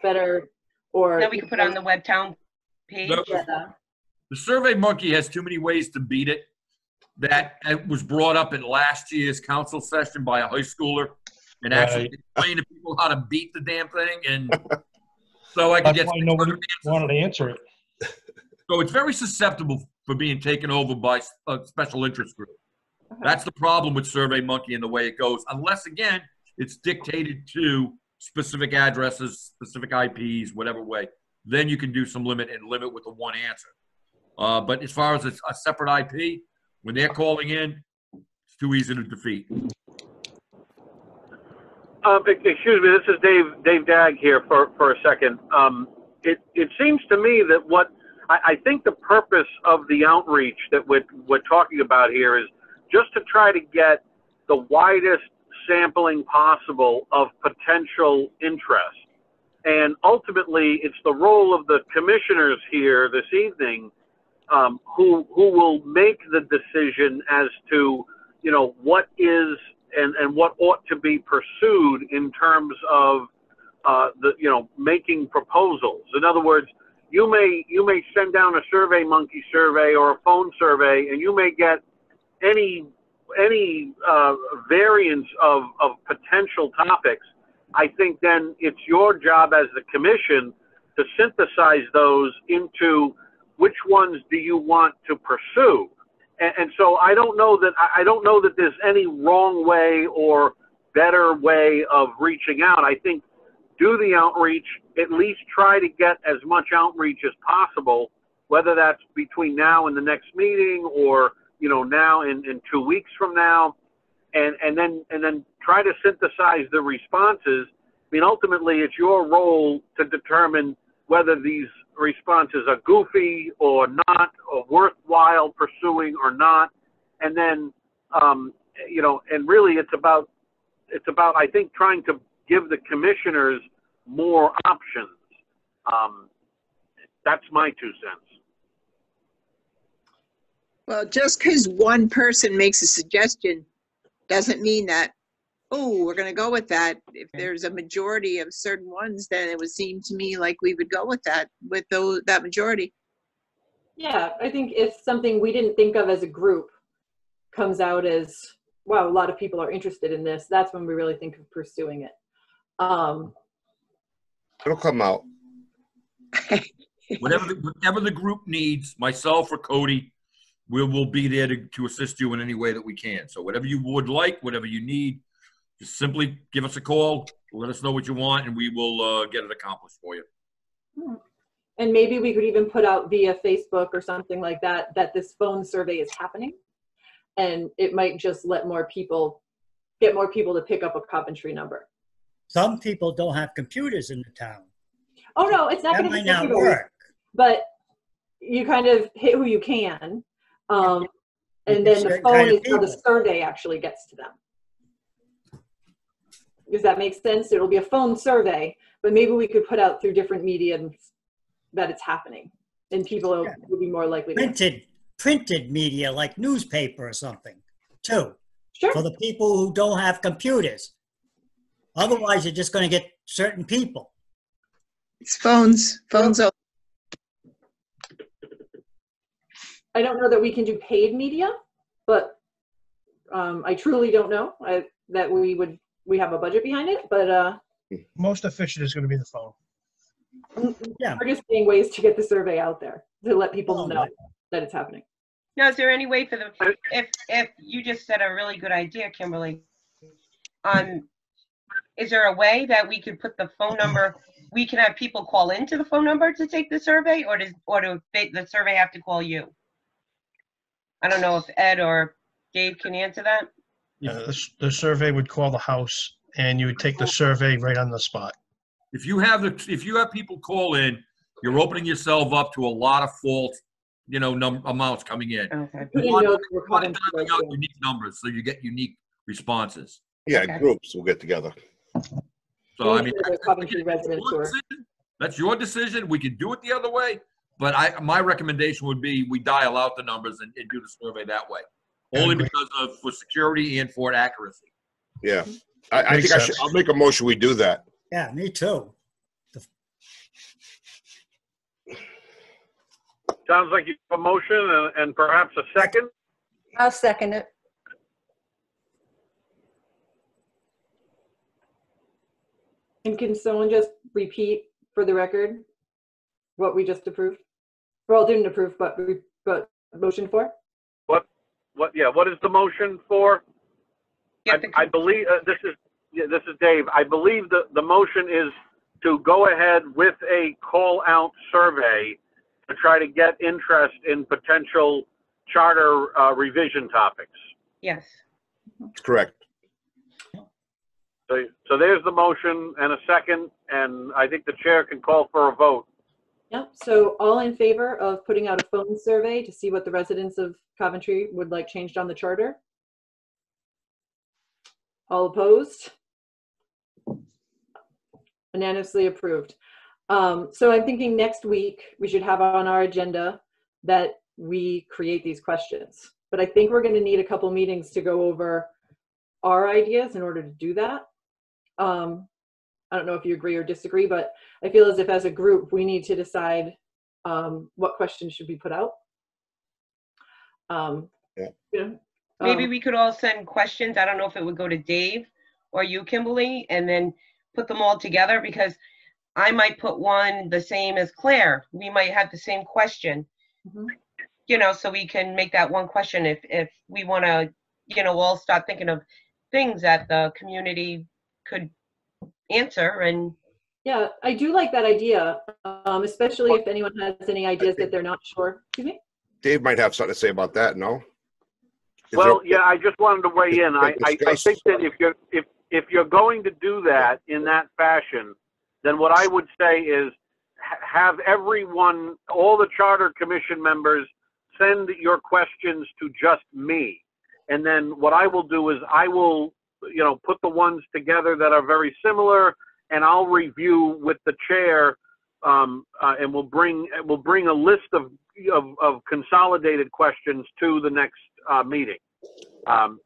Speaker 1: better, or
Speaker 11: That we could put on the web town page.
Speaker 8: The Survey Monkey has too many ways to beat it. That it was brought up in last year's council session by a high schooler, and actually explain to people how to beat the damn thing. And so I could get.
Speaker 6: Nobody wanted to answer it.
Speaker 8: So it's very susceptible for being taken over by a special interest group. That's the problem with Survey Monkey and the way it goes. Unless, again, it's dictated to specific addresses, specific IPs, whatever way. Then you can do some limit with the one answer. But as far as a separate IP, when they're calling in, it's too easy to defeat.
Speaker 5: Excuse me, this is Dave Dagg here for a second. It seems to me that what I think the purpose of the outreach that we're talking about here is just to try to get the widest sampling possible of potential interest. And ultimately, it's the role of the commissioners here this evening who will make the decision as to, what is and what ought to be pursued in terms of making proposals. In other words, you may send down a Survey Monkey survey or a phone survey, and you may get any variance of potential topics. I think then it's your job as the commission to synthesize those into which ones do you want to pursue. And so I don't know that there's any wrong way or better way of reaching out. I think do the outreach, at least try to get as much outreach as possible, whether that's between now and the next meeting or now in 2 weeks from now, and then try to synthesize the responses mean, ultimately, it's your role to determine whether these responses are goofy or not, or worthwhile pursuing or not. And then, you know, and really it's about, I think, trying to give the commissioners more options. That's my 2 cents.
Speaker 10: Well, just because one person makes a suggestion doesn't mean that, oh, we're going to go with that. If there's a majority of certain ones, then it would seem to me like we would go with that, with that majority.
Speaker 1: Yeah, I think if something we didn't think of as a group comes out as, wow, a lot of people are interested in this, that's when we really think of pursuing it.
Speaker 2: It'll come out.
Speaker 8: Whatever the group needs, myself or Cody, we'll be there to assist you in any way that we can. So whatever you would like, whatever you need, just simply give us a call, let us know what you want, and we will get it accomplished for you.
Speaker 1: And maybe we could even put out via Facebook or something like that, that this phone survey is happening. And it might just let more people, get more people to pick up a Coventry number.
Speaker 7: Some people don't have computers in the town.
Speaker 1: Oh no, it's not
Speaker 7: That
Speaker 1: going to
Speaker 7: might
Speaker 1: be
Speaker 7: not
Speaker 1: everybody,
Speaker 7: work.
Speaker 1: but you kind of hit who you can. And then the
Speaker 7: Certain
Speaker 1: phone
Speaker 7: kind of
Speaker 1: is how the
Speaker 7: people.
Speaker 1: survey actually gets to them. Does that make sense? It'll be a phone survey, but maybe we could put out through different mediums that it's happening, and people will be more likely to.
Speaker 7: Printed media like newspaper or something, too.
Speaker 1: Sure.
Speaker 7: For the people who don't have computers. Otherwise, you're just going to get certain people.
Speaker 10: It's phones. Phones.
Speaker 1: I don't know that we can do paid media, but I truly don't know that we have a budget behind it, but
Speaker 9: Most efficient is going to be the phone.
Speaker 7: Yeah.
Speaker 1: we're just seeing ways to get the survey out there to let people know that it's happening.
Speaker 11: Now, is there any way for them, if you just said a really good idea, Kimberly, is there a way that we could put the phone number, we can have people call into the phone number to take the survey, or do the survey have to call you? I don't know if Ed or Dave can answer that.
Speaker 9: Yeah, the survey would call the house, and you would take the survey right on the spot.
Speaker 8: If you have people call in, you're opening yourself up to a lot of false, amounts coming in.
Speaker 11: Okay.
Speaker 8: You want to dial out unique numbers so you get unique responses.
Speaker 2: Yeah,
Speaker 11: Okay.
Speaker 2: groups will get together.
Speaker 8: So I mean,
Speaker 1: That's
Speaker 8: that's your decision. We can do it the other way, but my recommendation would be we dial out the numbers and do the survey that way, only because for security and for accuracy.
Speaker 2: Yeah, I think I'll make a motion. We do that.
Speaker 7: Yeah, me too.
Speaker 5: Sounds like you have a motion and perhaps a second.
Speaker 4: I'll second it.
Speaker 1: And can someone just repeat for the record what we just approved? Well, didn't approve, but motion for?
Speaker 5: What is the motion for? I believe this is Dave. I believe the motion is to go ahead with a call out survey to try to get interest in potential charter revision topics.
Speaker 11: Yes.
Speaker 2: Correct.
Speaker 5: So there's the motion and a second, and I think the chair can call for a vote.
Speaker 1: Yep. So all in favor of putting out a phone survey to see what the residents of Coventry would like changed on the charter? All opposed? Unanimously approved. So I'm thinking next week we should have on our agenda that we create these questions. But I think we're going to need a couple meetings to go over our ideas in order to do that. I don't know if you agree or disagree, but I feel as if as a group we need to decide what questions should be put out.
Speaker 11: Maybe we could all send questions. I don't know if it would go to Dave or you, Kimberly, and then put them all together, because I might put one the same as Claire. We might have the same question, so we can make that one question if we want to, all start thinking of things that the community could answer. And
Speaker 1: yeah, I do like that idea, especially if anyone has any ideas that they're not sure. Excuse me?
Speaker 2: Dave might have something to say about that. No.
Speaker 5: Well, yeah, I just wanted to weigh in. I think that if you're going to do that in that fashion, then what I would say is have everyone, all the Charter Commission members, send your questions to just me. And then what I will do is I will, put the ones together that are very similar, and I'll review with the chair, and we'll bring a list of consolidated questions to the next meeting.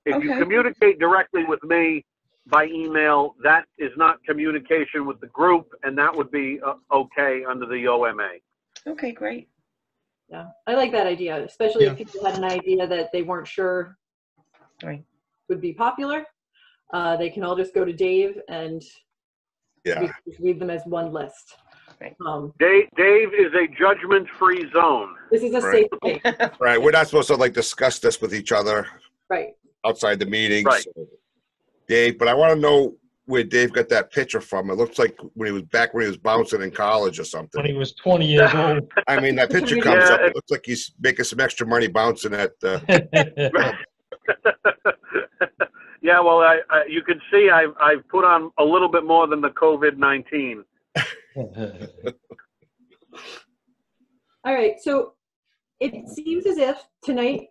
Speaker 5: If you communicate directly with me by email, that is not communication with the group, and that would be okay under the OMA.
Speaker 11: Okay, great.
Speaker 1: Yeah, I like that idea, especially if people had an idea that they weren't sure would be popular. They can all just go to Dave and we just read them as one list.
Speaker 11: Right.
Speaker 5: Dave is a judgment-free zone.
Speaker 1: This is a safe space.
Speaker 2: Right. We're not supposed to discuss this with each other.
Speaker 1: Right.
Speaker 2: Outside the meeting.
Speaker 5: Right.
Speaker 2: So, Dave, but I want to know where Dave got that picture from. It looks like when he was bouncing in college or something.
Speaker 6: When he was 20 years old.
Speaker 2: I mean, that picture comes up. It looks like he's making some extra money bouncing at.
Speaker 5: Yeah, well, you can see I've put on a little bit more than the COVID-19.
Speaker 1: All right, so it seems as if tonight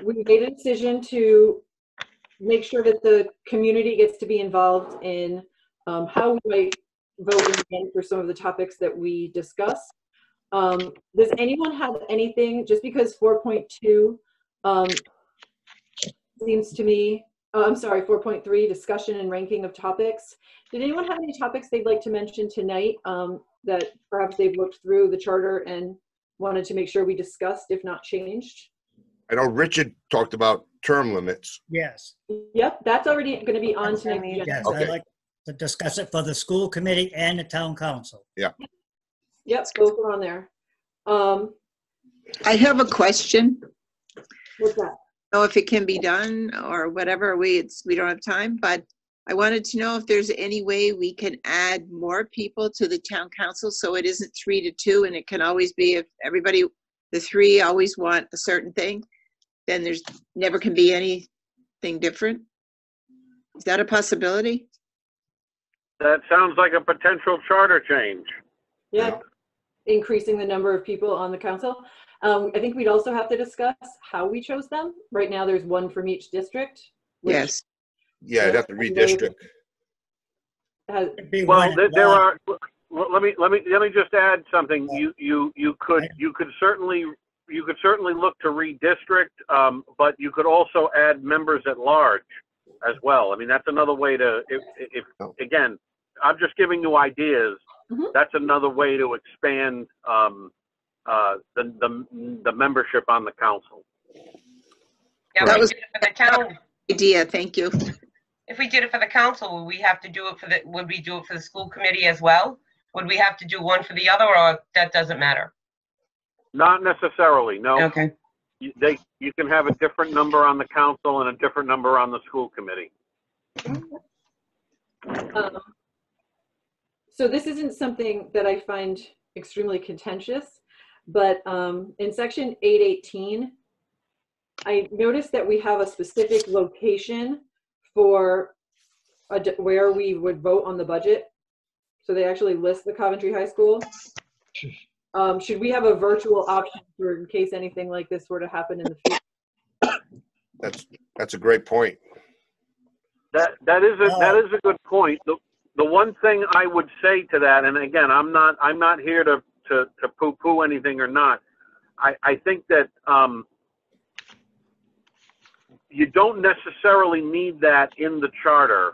Speaker 1: we made a decision to make sure that the community gets to be involved in how we might vote again for some of the topics that we discuss. Does anyone have anything, just because 4.2 seems to me, I'm sorry, 4.3, discussion and ranking of topics. Did anyone have any topics they'd like to mention tonight that perhaps they've looked through the charter and wanted to make sure we discussed, if not changed?
Speaker 2: I know Richard talked about term limits.
Speaker 7: Yes.
Speaker 1: Yep, that's already going to be on tonight.
Speaker 7: Yes, I'd like to discuss it for the school committee and the town council.
Speaker 2: Yeah.
Speaker 1: Yep, both are on there.
Speaker 10: I have a question.
Speaker 1: What's that?
Speaker 10: I don't know if it can be done or whatever. We don't have time, but I wanted to know if there's any way we can add more people to the town council so it isn't 3 to 2, and it can always be if everybody, the 3 always want a certain thing, then there's never can be anything different. Is that a possibility?
Speaker 5: That sounds like a potential charter change.
Speaker 1: Yeah, increasing the number of people on the council. I think we'd also have to discuss how we chose them. Right now, there's one from each district.
Speaker 10: Yes.
Speaker 2: Yeah, I'd have to redistrict.
Speaker 5: Well, there are. Let me just add something. You could certainly look to redistrict, but you could also add members at large as well. I mean, that's another way to. If again, I'm just giving you ideas.
Speaker 1: Mm-hmm.
Speaker 5: That's another way to expand the membership on the council.
Speaker 11: Yeah,
Speaker 10: That was
Speaker 11: for the town.
Speaker 10: Idea. Thank you.
Speaker 11: If we did it for the council, would we have to do it for would we do it for the school committee as well? Would we have to do one for the other, or that doesn't matter?
Speaker 5: Not necessarily, no.
Speaker 11: Okay.
Speaker 5: You can have a different number on the council and a different number on the school committee.
Speaker 1: So this isn't something that I find extremely contentious, but in section 818, I noticed that we have a specific location for where we would vote on the budget. So they actually list the Coventry High School. Should we have a virtual option for in case anything like this were to happen in the future?
Speaker 2: That's a great point.
Speaker 5: That is a good point. The one thing I would say to that, and again, I'm not here to poo-poo anything or not. I think that you don't necessarily need that in the charter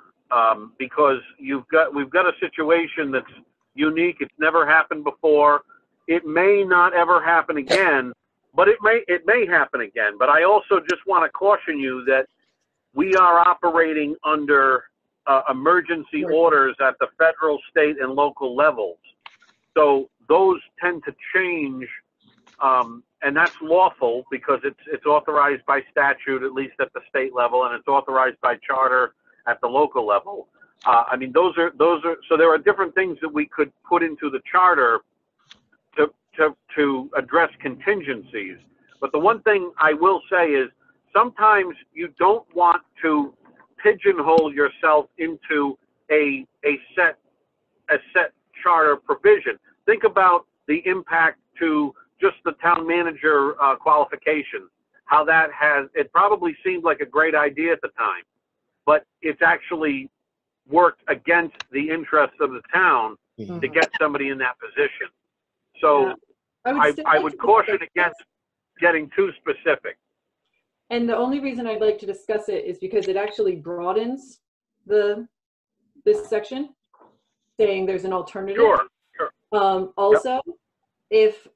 Speaker 5: because we've got a situation that's unique. It's never happened before. It may not ever happen again, but it may happen again. But I also just want to caution you that we are operating under emergency orders at the federal, state, and local levels. So those tend to change, and that's lawful because it's authorized by statute, at least at the state level, and it's authorized by charter at the local level. I mean, those are so there are different things that we could put into the charter to address contingencies. But the one thing I will say is sometimes you don't want to pigeonhole yourself into a set charter provision. Think about the impact to just the town manager qualifications, how that it probably seemed like a great idea at the time, but it's actually worked against the interests of the town to get somebody in that position. So I would caution against getting too specific.
Speaker 1: And the only reason I'd like to discuss it is because it actually broadens this section, saying there's an alternative.
Speaker 5: Sure.
Speaker 1: Also, if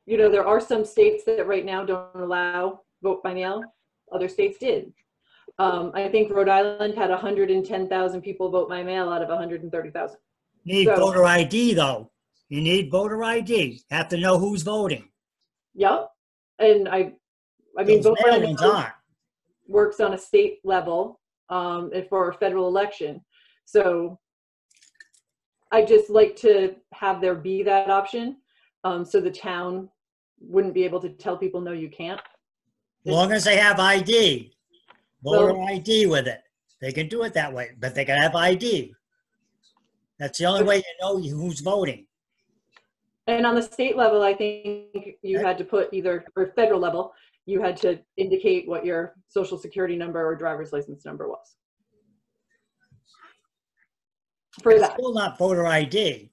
Speaker 1: there are some states that right now don't allow vote by mail. Other states did. I think Rhode Island had 110,000 people vote by mail out of 130,000.
Speaker 7: Need voter ID though. You need voter ID. Have to know who's voting.
Speaker 1: Yep. And I mean, vote by mail
Speaker 7: aren't.
Speaker 1: works on a state level for a federal election. So I just like to have there be that option, so the town wouldn't be able to tell people, no, you can't.
Speaker 7: As long as they have ID, voter ID with it. They can do it that way, but they can have ID. That's the only way you know who's voting.
Speaker 1: And on the state level, I think you had to put or federal level, you had to indicate what your social security number or driver's license number was.
Speaker 7: It's still not voter ID.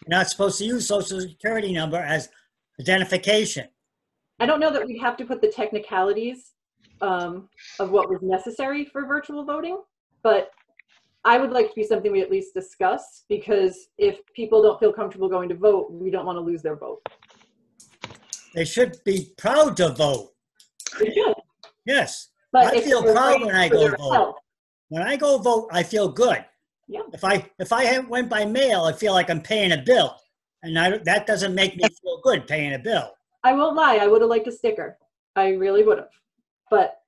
Speaker 7: You're not supposed to use social security number as identification.
Speaker 1: I don't know that we'd have to put the technicalities of what was necessary for virtual voting, but I would like to be something we at least discuss, because if people don't feel comfortable going to vote, we don't want to lose their vote.
Speaker 7: They should be proud to vote.
Speaker 1: They should.
Speaker 7: Yes.
Speaker 1: But
Speaker 7: I feel proud when I go vote.
Speaker 1: Health.
Speaker 7: When I go vote, I feel good.
Speaker 1: Yeah.
Speaker 7: If I went by mail, I feel like I'm paying a bill, and that doesn't make me feel good paying a bill.
Speaker 1: I won't lie. I would have liked a sticker. I really would have. But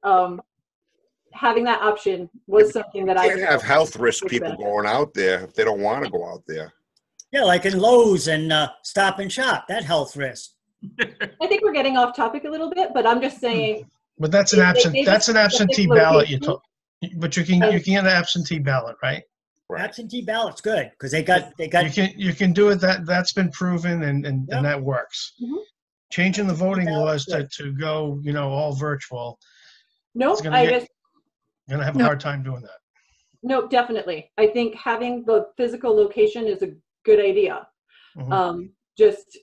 Speaker 1: having that option was something that
Speaker 2: you can't have health risk people going out there if they don't want to go out there.
Speaker 7: Yeah, like in Lowe's and Stop and Shop, that health risk.
Speaker 1: I think we're getting off topic a little bit, but I'm just saying.
Speaker 9: But that's an absentee ballot. But you can get an absentee ballot, right?
Speaker 2: Right.
Speaker 7: Absentee ballot's good because they got.
Speaker 9: You can do it. That's been proven and that works.
Speaker 1: Mm-hmm.
Speaker 9: Changing the voting laws to go all virtual.
Speaker 1: Nope,
Speaker 9: Gonna have a hard time doing that.
Speaker 1: No, definitely. I think having the physical location is a good idea. Mm-hmm. Just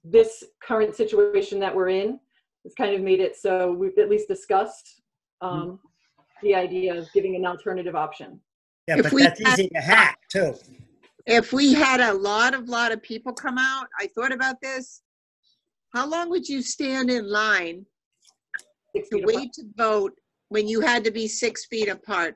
Speaker 1: this current situation that we're in has kind of made it so we've at least discussed the idea of giving an alternative option.
Speaker 7: Yeah, but that's easy to hack too.
Speaker 10: If we had a lot of people come out, I thought about this. How long would you stand in line to wait to vote when you had to be 6 feet apart?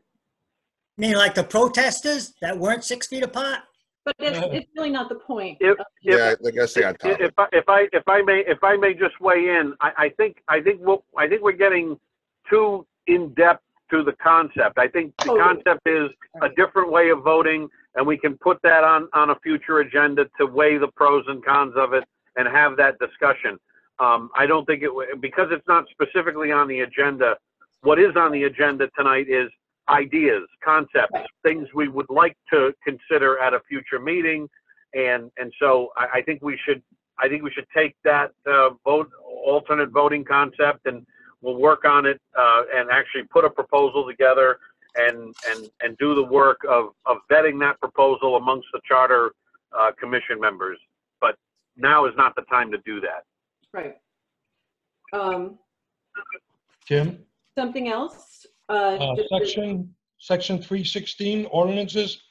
Speaker 7: You mean like the protesters that weren't 6 feet apart?
Speaker 1: But it's really not the point.
Speaker 2: Yeah, I guess they on top.
Speaker 5: If I may just weigh in, I think we're getting too in depth to the concept. I think the concept is a different way of voting, and we can put that on a future agenda to weigh the pros and cons of it and have that discussion. I don't think because it's not specifically on the agenda. What is on the agenda tonight is ideas, concepts, things we would like to consider at a future meeting, and so I think we should take that alternate voting concept, and we'll work on it and actually put a proposal together and do the work of vetting that proposal amongst the charter commission members. But now is not the time to do that.
Speaker 1: Right.
Speaker 6: Jim?
Speaker 1: Something else?
Speaker 6: Section 316 ordinances.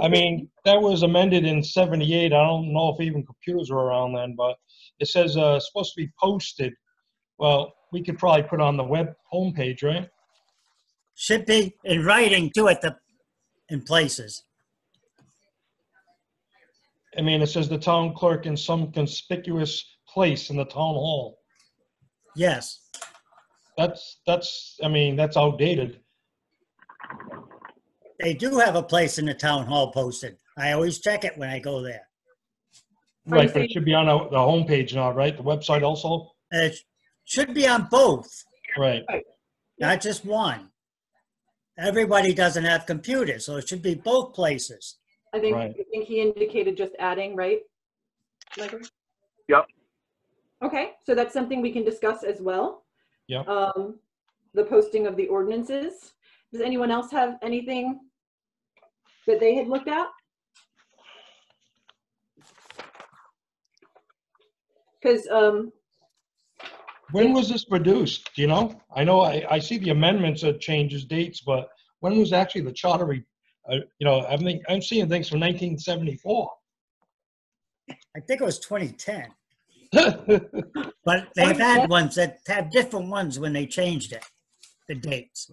Speaker 6: I mean, that was amended in '78. I don't know if even computers were around then, but it says it's supposed to be posted. Well, we could probably put it on the web homepage, right?
Speaker 7: Should be in writing too in places.
Speaker 6: I mean, it says the town clerk in some conspicuous place in the town hall.
Speaker 7: Yes.
Speaker 6: That's outdated.
Speaker 7: They do have a place in the town hall posted. I always check it when I go there.
Speaker 6: Right, but it should be on the homepage now, right? The website also?
Speaker 7: It should be on both.
Speaker 6: Right.
Speaker 7: Not just one. Everybody doesn't have computers, so it should be both places.
Speaker 1: I think,
Speaker 6: Right.
Speaker 1: I think he indicated just adding, right? Michael?
Speaker 5: Yep.
Speaker 1: Okay, so that's something we can discuss as well.
Speaker 6: Yep.
Speaker 1: The posting of the ordinances. Does anyone else have anything that they had looked at? Because
Speaker 6: When was this produced? Do you know? I know I see the amendments that changes dates, but when was actually the charter? I'm seeing things from 1974.
Speaker 7: I think it was 2010. But they've had ones that have different ones when they changed it, the dates.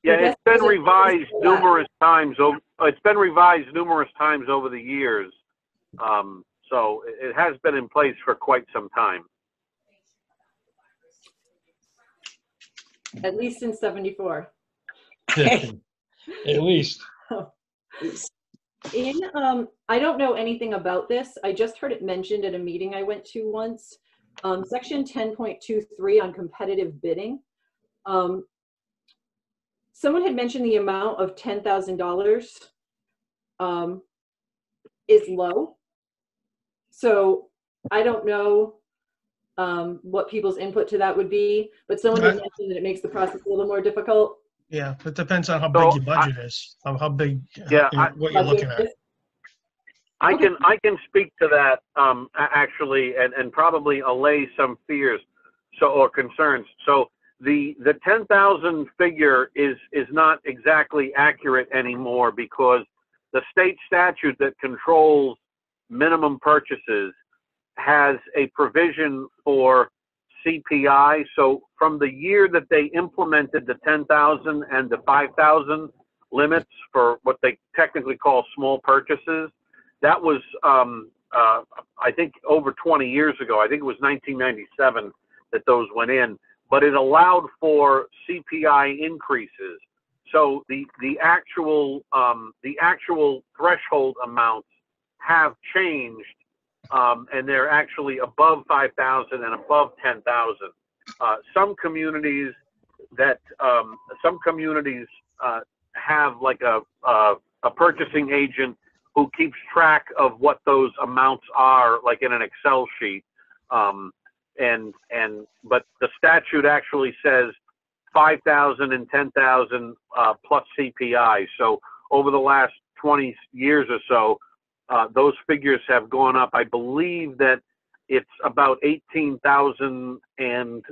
Speaker 5: Yeah, it's been revised numerous times. It's been revised numerous times over the years. So it has been in place for quite some time.
Speaker 1: at least since 74.
Speaker 6: At least.
Speaker 1: I don't know anything about this. I just heard it mentioned at a meeting I went to once. Section 10.23 on competitive bidding. Someone had mentioned the amount of $10,000 is low. So I don't know what people's input to that would be, but someone had mentioned that it makes the process a little more difficult.
Speaker 9: Yeah, it depends on how big your budget is, how big, what you're looking at.
Speaker 5: I can speak to that actually, and probably allay some fears or concerns. So the 10,000 figure is not exactly accurate anymore, because the state statute that controls minimum purchases has a provision for CPI. So from the year that they implemented the 10,000 and the 5,000 limits for what they technically call small purchases, that was, I think, over 20 years ago. I think it was 1997 that those went in, but it allowed for CPI increases. So the actual threshold amounts have changed, and they're actually above 5,000 and above 10,000. Some communities have like a purchasing agent who keeps track of what those amounts are, like in an Excel sheet. But the statute actually says 5,000 and 10,000 plus CPI. So over the last 20 years or so, those figures have gone up. I believe that it's about 18,000 and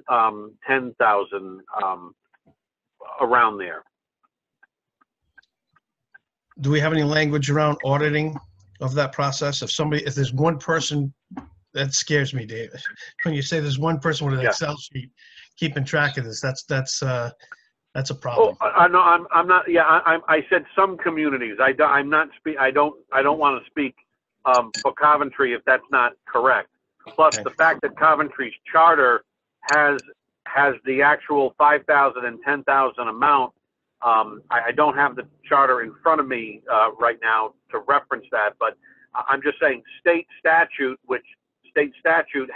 Speaker 5: 10,000 around there.
Speaker 9: Do we have any language around auditing of that process? If there's one person, that scares me, David. When you say there's one person with an Excel sheet keeping track of this, that's a problem.
Speaker 5: Oh, no, I'm not. Yeah, I said some communities. I don't want to speak for Coventry if that's not correct. Plus, the fact that Coventry's charter has the actual 5,000 and 10,000 amount. I don't have the charter in front of me right now to reference that, but I'm just saying state statute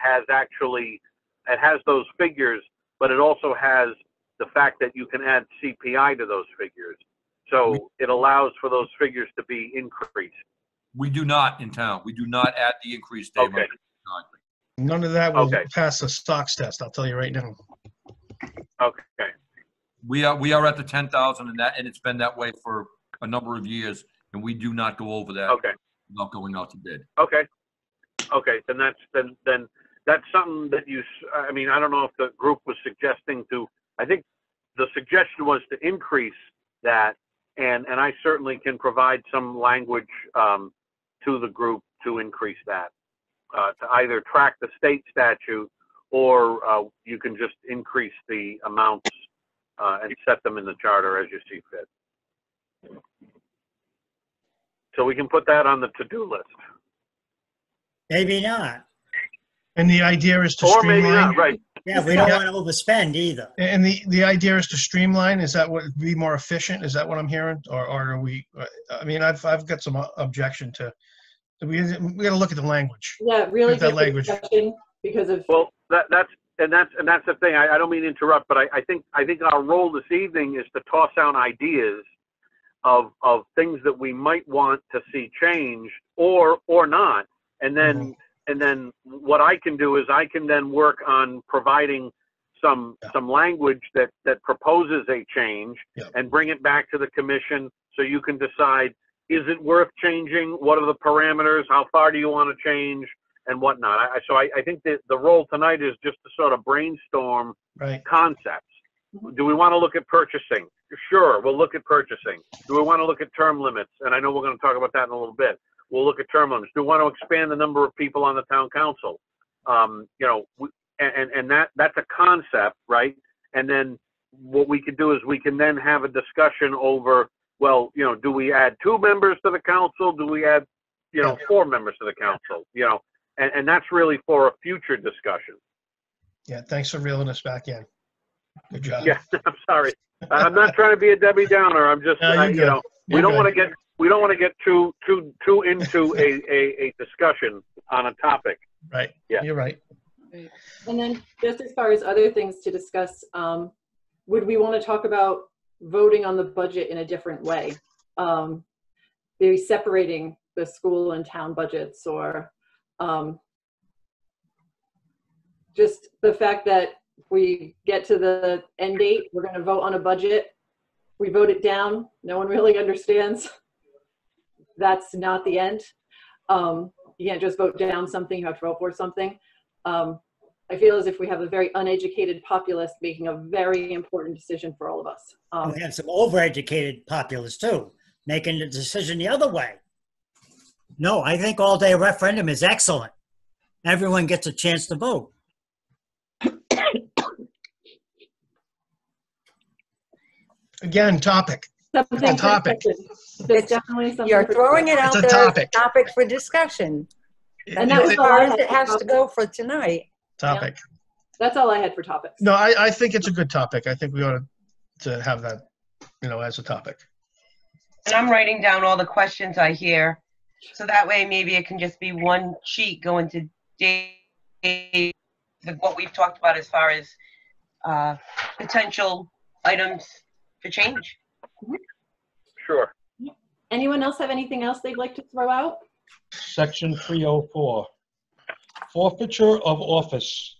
Speaker 5: has actually, it has those figures, but it also has the fact that you can add CPI to those figures. So it allows for those figures to be increased.
Speaker 8: We do not in town. We do not add the increase, Dave.
Speaker 5: Okay.
Speaker 9: None of that will pass the stocks test, I'll tell you right now.
Speaker 5: Okay.
Speaker 8: We are at the 10,000 and it's been that way for a number of years, and we do not go over that.
Speaker 5: Okay.
Speaker 8: Without going out to bid.
Speaker 5: Okay. Then that's something that I mean, I don't know if the group was suggesting to. I think the suggestion was to increase that, and I certainly can provide some language to the group to increase that, to either track the state statute, or you can just increase the amounts and set them in the charter as you see fit. So we can put that on the to-do list.
Speaker 7: Maybe not.
Speaker 9: And the idea is to
Speaker 5: or
Speaker 9: streamline.
Speaker 5: Maybe not, right.
Speaker 7: Yeah, we don't want to overspend either.
Speaker 9: And the idea is to streamline. Is that what be more efficient? Is that what I'm hearing, or are we? I mean, I've got some objection to. We got to look at the language.
Speaker 1: Yeah, really
Speaker 9: that
Speaker 1: good
Speaker 9: language.
Speaker 1: discussion because of.
Speaker 5: Well, that's that's the thing. I don't mean to interrupt, but I think our role this evening is to toss out ideas of things that we might want to see changed or not, and then what I can do is I can then work on providing some language that proposes a change and bring it back to the commission so you can decide, is it worth changing? What are the parameters? How far do you want to change and whatnot? So I think that the role tonight is just to sort of brainstorm concepts. Do we want to look at purchasing? Sure, we'll look at purchasing. Do we want to look at term limits? And I know we're going to talk about that in a little bit. We'll look at term limits. Do we want to expand the number of people on the town council? You know, and that's a concept, right? And then what we can do is we can then have a discussion over, well, you know, do we add 2 members to the council? Do we add, you know, 4 members to the council? You know, and that's really for a future discussion.
Speaker 9: Yeah, thanks for reeling us back in. Good job.
Speaker 5: Yeah, I'm sorry. I'm not trying to be a Debbie Downer. I'm just, you know, we don't want to get too into a discussion on a topic.
Speaker 9: Right.
Speaker 5: Yeah,
Speaker 9: you're right.
Speaker 1: And then just as far as other things to discuss, would we want to talk about voting on the budget in a different way? Maybe separating the school and town budgets, or just the fact that we get to the end date, we're going to vote on a budget. We vote it down. No one really understands. That's not the end. You can't just vote down something. You have to vote for something. I feel as if we have a very uneducated populace making a very important decision for all of us.
Speaker 7: We have some overeducated populace too, making the decision the other way. No, I think all-day referendum is excellent. Everyone gets a chance to vote.
Speaker 9: Again, topic.
Speaker 1: Something
Speaker 9: topic.
Speaker 1: There's definitely something.
Speaker 4: You're throwing it out
Speaker 9: It's a
Speaker 4: there as a
Speaker 9: topic.
Speaker 4: topic for discussion.
Speaker 1: And that was
Speaker 4: As
Speaker 1: all
Speaker 4: far
Speaker 1: I
Speaker 4: as
Speaker 1: had
Speaker 4: it
Speaker 1: for
Speaker 4: has to
Speaker 1: topics.
Speaker 4: go for tonight.
Speaker 9: Topic.
Speaker 1: That's all I had for topics.
Speaker 9: No, I think it's a good topic. I think we ought to have that, you know, as a topic.
Speaker 11: And I'm writing down all the questions I hear, so that way maybe it can just be one sheet going to Dave, what we've talked about as far as potential items for change.
Speaker 5: sure.
Speaker 1: Anyone else have anything else they'd like to throw out?
Speaker 6: Section 304, forfeiture of office.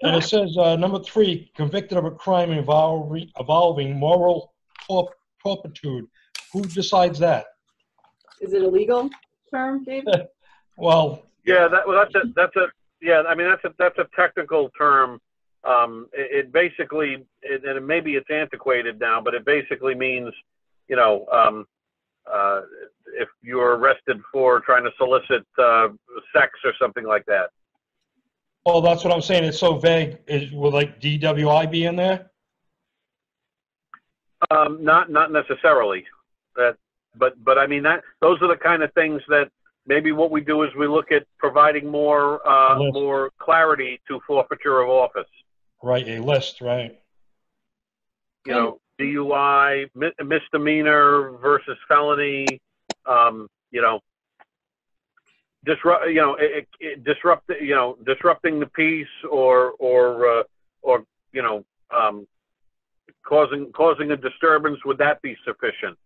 Speaker 6: And it says, number 3, convicted of a crime involving moral turpitude. Who decides that?
Speaker 1: Is it a legal term, Dave?
Speaker 6: Well,
Speaker 5: Yeah, that's a technical term. It basically, and maybe it's antiquated now, but it basically means, you know, if you're arrested for trying to solicit sex or something like that.
Speaker 6: well, that's what I'm saying. It's so vague. Will like DWI be in there?
Speaker 5: Not necessarily. But I mean those are the kind of things that maybe what we do is we look at providing more more clarity to forfeiture of office.
Speaker 6: Right, a list, right?
Speaker 5: You know, DUI, misdemeanor versus felony. You know, disrupting the peace, or you know, causing a disturbance. Would that be sufficient?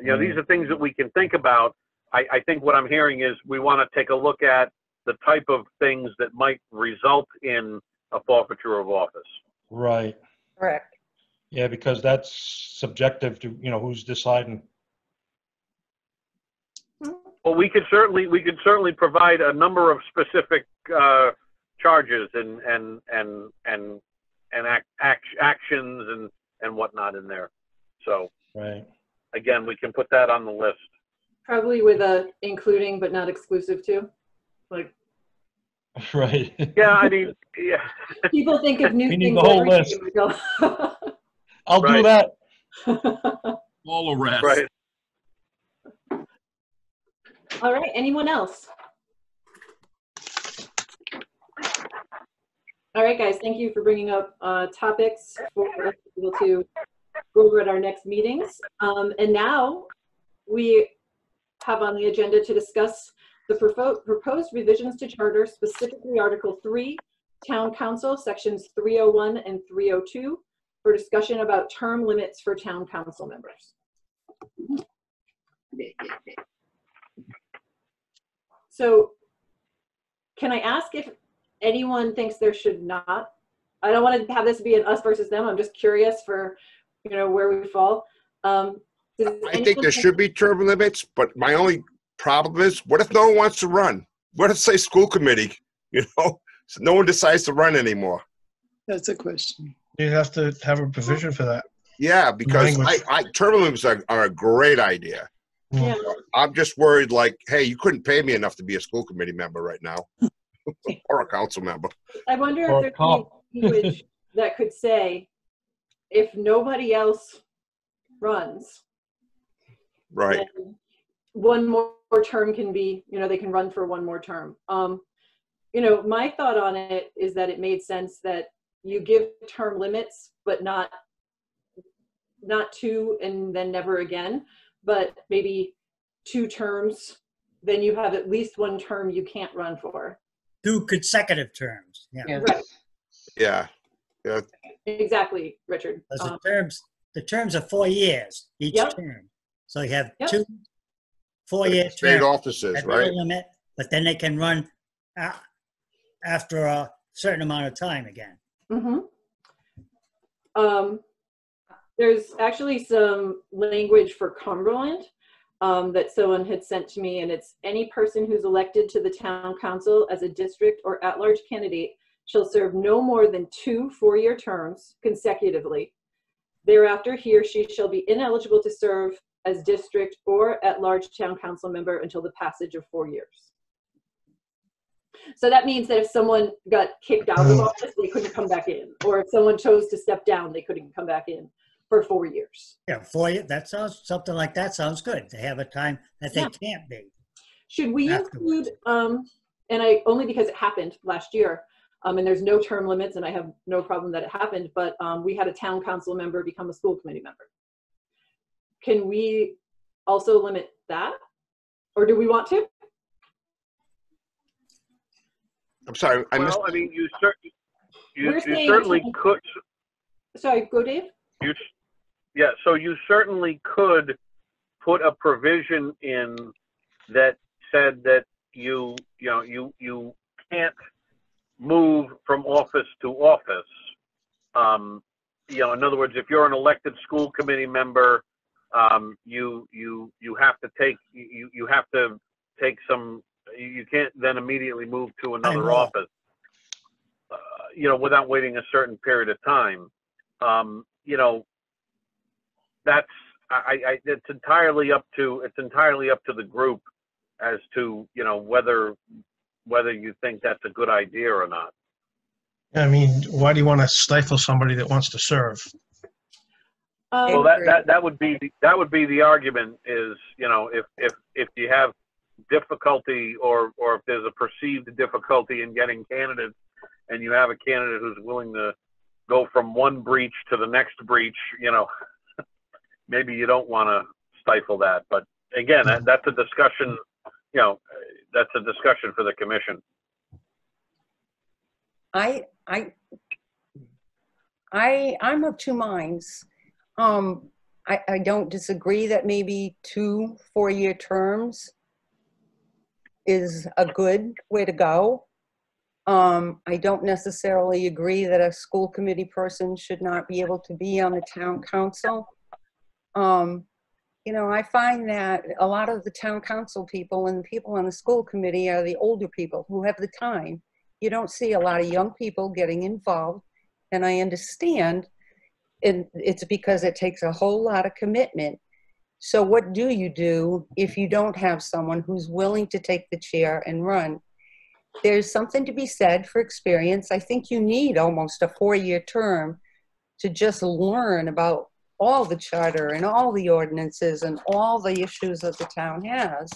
Speaker 5: You know, these are things that we can think about. I think what I'm hearing is we want to take a look at the type of things that might result in a forfeiture of office.
Speaker 6: Right.
Speaker 4: Correct.
Speaker 6: Yeah, because that's subjective to, you know, who's deciding.
Speaker 5: Well, we could certainly provide a number of specific charges and actions and whatnot in there. So
Speaker 6: Right.
Speaker 5: again, we can put that on the list.
Speaker 1: Probably with a including but not exclusive to. Like,
Speaker 6: Right.
Speaker 5: Yeah, I mean, yeah.
Speaker 1: people think of new
Speaker 6: We need
Speaker 1: things
Speaker 6: the whole
Speaker 1: every day.
Speaker 6: list.
Speaker 1: We go,
Speaker 6: I'll do
Speaker 5: Right.
Speaker 6: that.
Speaker 8: All the rest.
Speaker 5: Right.
Speaker 1: All right, anyone else? All right, guys, thank you for bringing up topics for us to be able to go over at our next meetings. And now we have on the agenda to discuss the proposed revisions to charter, specifically Article 3, Town Council, sections 301 and 302, for discussion about term limits for town council members. So can I ask if anyone thinks there should not? I don't want to have this be an us versus them. I'm just curious for, where we fall.
Speaker 2: I think there should be term limits, but my only problem is, what if no one wants to run? What if, say, school committee, so no one decides to run anymore?
Speaker 12: That's a question.
Speaker 9: You have to have a provision for that.
Speaker 2: Yeah, because
Speaker 9: Language.
Speaker 2: term limits are a great idea.
Speaker 1: Yeah.
Speaker 2: I'm just worried, like, hey, you couldn't pay me enough to be a school committee member right now, or a council member.
Speaker 1: I wonder
Speaker 6: Or a
Speaker 1: if there's
Speaker 6: cop.
Speaker 1: any language that could say, if nobody else runs,
Speaker 2: Right.
Speaker 1: then one more term can be, they can run for one more term. My thought on it is that it made sense that you give term limits, but not 2 and then never again, but maybe 2 terms, then you have at least 1 term you can't run for.
Speaker 7: 2 consecutive terms. Yeah.
Speaker 1: Right.
Speaker 2: Yeah. Yeah.
Speaker 1: Exactly, Richard.
Speaker 7: Because the terms are 4 years each
Speaker 1: Yep.
Speaker 7: term. So you have
Speaker 1: Yep.
Speaker 7: 2 4-year
Speaker 2: State
Speaker 7: terms
Speaker 2: offices,
Speaker 7: at no
Speaker 2: right?
Speaker 7: limit, but then they can run after a certain amount of time again.
Speaker 1: Mm-hmm. There's actually some language for Cumberland that someone had sent to me, and it's any person who's elected to the town council as a district or at-large candidate shall serve no more than 2 4-year terms consecutively. Thereafter, he or she shall be ineligible to serve as district or at-large town council member until the passage of 4 years. So that means that if someone got kicked out of office, they couldn't come back in. Or if someone chose to step down, they couldn't come back in for 4 years.
Speaker 7: Yeah, 4 years. That sounds, something like that sounds good. They have a time that they can't be.
Speaker 1: Should we
Speaker 7: Afterwards.
Speaker 1: include, only because it happened last year, and there's no term limits, and I have no problem that it happened, but we had a town council member become a school committee member. Can we also limit that? Or do we want to?
Speaker 2: I'm sorry.
Speaker 5: Well, I mean, you
Speaker 1: We're saying-
Speaker 5: certainly could.
Speaker 1: Sorry, go Dave.
Speaker 5: So you certainly could put a provision in that said that you can't move from office to office. In other words, if you're an elected school committee member, you have to take some. You can't then immediately move to another office, without waiting a certain period of time. It's entirely up to the group as to whether you think that's a good idea or not.
Speaker 9: I mean, why do you want to stifle somebody that wants to serve?
Speaker 5: Well, that would be the argument is, if you have difficulty or if there's a perceived difficulty in getting candidates, and you have a candidate who's willing to go from one breach to the next breach, maybe you don't want to stifle that. But again, that's a discussion. That's a discussion for the commission.
Speaker 4: I'm of 2 minds. I don't disagree that maybe 2 4-year terms is a good way to go. I don't necessarily agree that a school committee person should not be able to be on the town council. I find that a lot of the town council people and the people on the school committee are the older people who have the time. You don't see a lot of young people getting involved, and I understand, and it's because it takes a whole lot of commitment. So what do you do if you don't have someone who's willing to take the chair and run? There's something to be said for experience. I think you need almost a 4-year term to just learn about all the charter and all the ordinances and all the issues that the town has.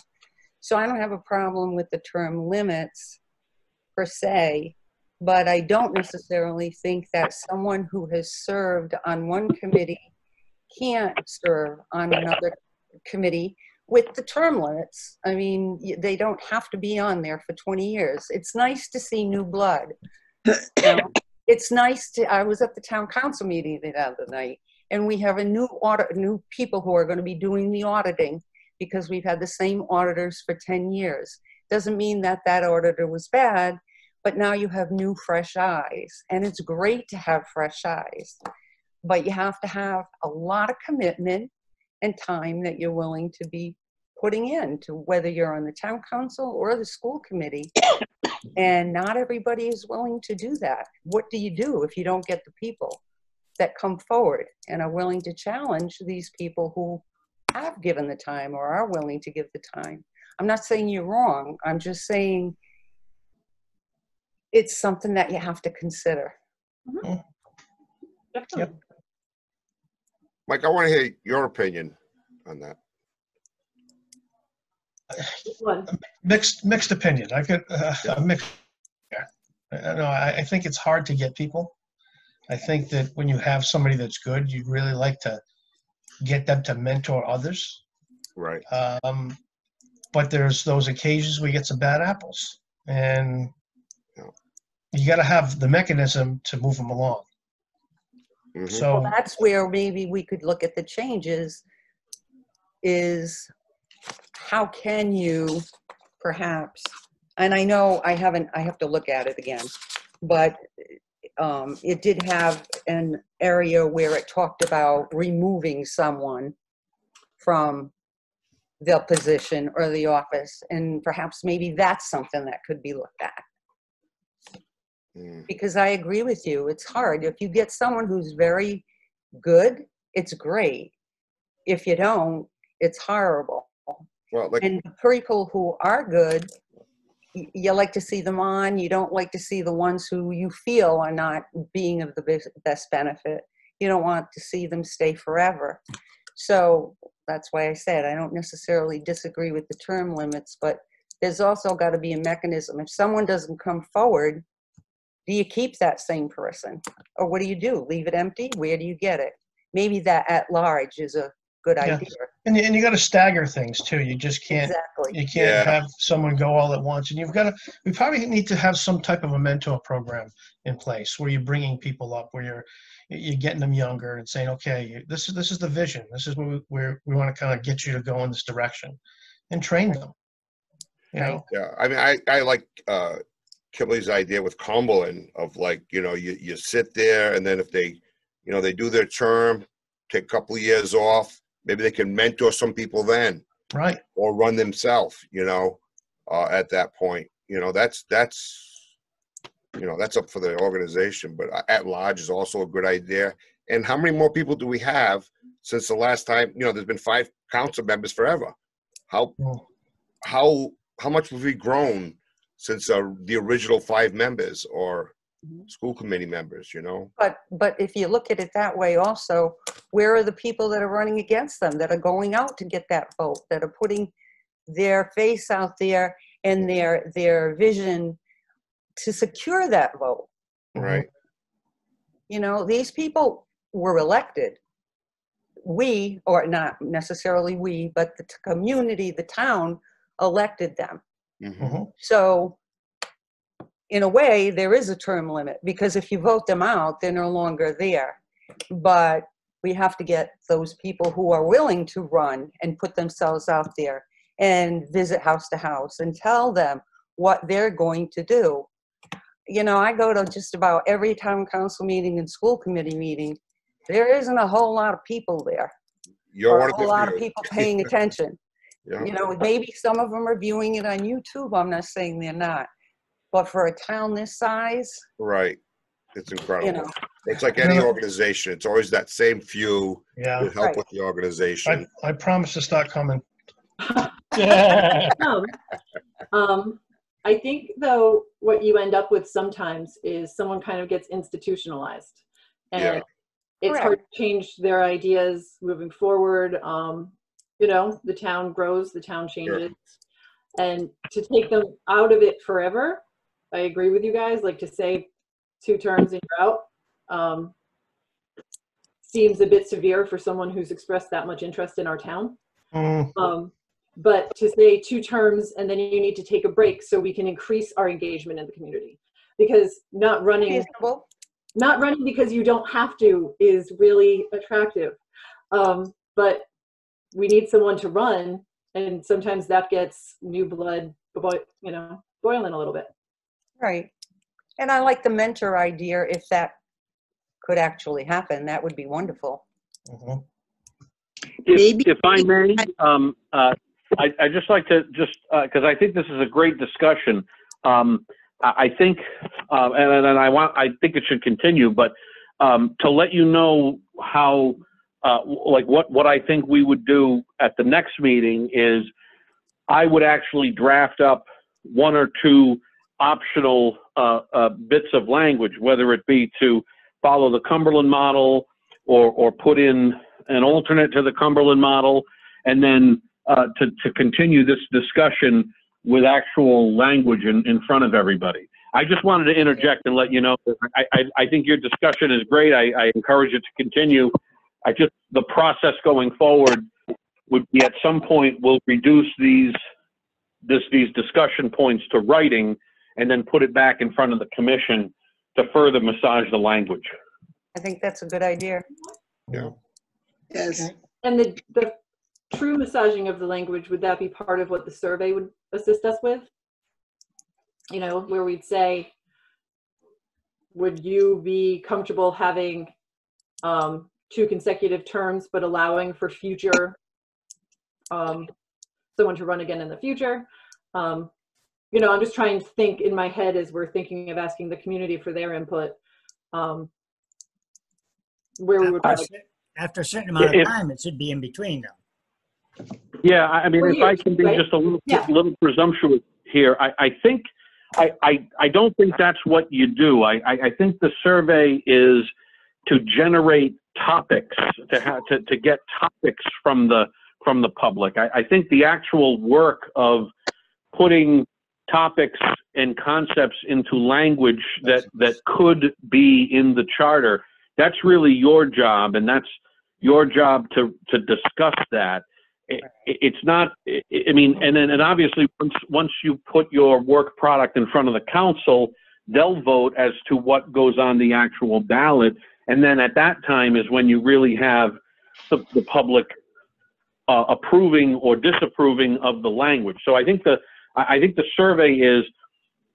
Speaker 4: So I don't have a problem with the term limits per se, but I don't necessarily think that someone who has served on one committee can't serve on another committee with the term limits. I mean, they don't have to be on there for 20 years. It's nice to see new blood, Now, it's nice to, I was at the town council meeting the other night, and we have a new people who are going to be doing the auditing, because we've had the same auditors for 10 years. Doesn't mean that that auditor was bad, but now you have new, fresh eyes. And it's great to have fresh eyes. But you have to have a lot of commitment and time that you're willing to be putting in to whether you're on the town council or the school committee. And not everybody is willing to do that. What do you do if you don't get the people that come forward and are willing to challenge these people who have given the time or are willing to give the time? I'm not saying you're wrong. I'm just saying it's something that you have to consider.
Speaker 1: Mhm.
Speaker 9: Yep.
Speaker 2: Mike, I want to hear your opinion on that.
Speaker 1: One.
Speaker 9: Mixed opinion. I've got a mixed. No, I think it's hard to get people. I think that when you have somebody that's good, you'd really like to get them to mentor others.
Speaker 2: Right.
Speaker 9: But there's those occasions where you get some bad apples, and you got to have the mechanism to move them along.
Speaker 2: Mm-hmm.
Speaker 9: So
Speaker 4: well, that's where maybe we could look at the changes is how can you perhaps, and I know I have to look at it again, but it did have an area where it talked about removing someone from the position or the office, and perhaps maybe that's something that could be looked at. Because I agree with you, it's hard. If you get someone who's very good, it's great. If you don't, it's horrible.
Speaker 2: Well, like,
Speaker 4: and the people who are good, you like to see them on. You don't like to see the ones who you feel are not being of the best benefit. You don't want to see them stay forever. So that's why I said I don't necessarily disagree with the term limits, but there's also got to be a mechanism. If someone doesn't come forward, do you keep that same person? Or what do you do? Leave it empty? Where do you get it? Maybe that at large is a good idea.
Speaker 9: And you got to stagger things too. You just can't.
Speaker 4: Exactly.
Speaker 9: You can't have someone go all at once. And we probably need to have some type of a mentor program in place where you're bringing people up, where you're getting them younger and saying, okay, this is the vision. This is where we want to kind of get you to go in this direction, and train them. You know?
Speaker 2: Yeah, I mean, I like Kimberly's idea with Cumberland of, like, you sit there, and then if they, they do their term, take a couple of years off, maybe they can mentor some people then,
Speaker 9: right?
Speaker 2: Or run themselves, at that point. That's up for the organization. But at large is also a good idea. And how many more people do we have since the last time? There's been 5 council members forever. How much have we grown since the original 5 members or school committee members?
Speaker 4: But if you look at it that way also, where are the people that are running against them, that are going out to get that vote, that are putting their face out there and their vision to secure that vote?
Speaker 2: Right.
Speaker 4: These people were elected. We, or not necessarily we, but the community, the town elected them.
Speaker 2: Mm-hmm.
Speaker 4: So in a way, there is a term limit, because if you vote them out, they're no longer there. But we have to get those people who are willing to run and put themselves out there and visit house to house and tell them what they're going to do. I go to just about every town council meeting and school committee meeting. There isn't a whole lot of people there. Or a whole lot of people paying attention. Maybe some of them are viewing it on YouTube. I'm not saying they're not. But for a town this size,
Speaker 2: right, it's incredible. It's like any organization. It's always that same few that help with the organization.
Speaker 9: I promise to start coming.
Speaker 1: I think, though, what you end up with sometimes is someone kind of gets institutionalized, and it's hard to change their ideas moving forward. The town grows, the town changes, and to take them out of it forever, I agree with you guys. Like, to say 2 terms and you're out seems a bit severe for someone who's expressed that much interest in our town. But to say 2 terms and then you need to take a break so we can increase our engagement in the community. because not running
Speaker 4: Reasonable.
Speaker 1: because you don't have to is really attractive. But we need someone to run, and sometimes that gets new blood, boiling a little bit.
Speaker 4: Right. And I like the mentor idea. If that could actually happen, that would be wonderful.
Speaker 9: Mhm.
Speaker 5: If I may, I just like to because I think this is a great discussion. I think, and I think it should continue, but to let you know how, like what I think we would do at the next meeting is I would actually draft up one or two optional bits of language, whether it be to follow the Cumberland model or put in an alternate to the Cumberland model, and then to continue this discussion with actual language in front of everybody. I just wanted to interject and let you know, I think your discussion is great. I encourage it to continue. The process going forward would be at some point we'll reduce these discussion points to writing and then put it back in front of the commission to further massage the language.
Speaker 4: I think that's a good idea.
Speaker 2: Yeah.
Speaker 12: Yes.
Speaker 1: And the true massaging of the language, would that be part of what the survey would assist us with? Where we'd say, would you be comfortable having 2 consecutive terms, but allowing for future, someone to run again in the future? I'm just trying to think in my head as we're thinking of asking the community for their input, where we would
Speaker 7: After a certain amount of time, it should be in between them.
Speaker 5: Yeah, I mean, if I can be just a little presumptuous here, I think, I don't think that's what you do. I think the survey is to generate topics, to get topics from the public. I think the actual work of putting topics and concepts into language that could be in the charter, that's really your job, and that's your job to discuss that. It's not, I mean, and obviously once you put your work product in front of the council, they'll vote as to what goes on the actual ballot. And then at that time is when you really have the public approving or disapproving of the language. So I think the survey is,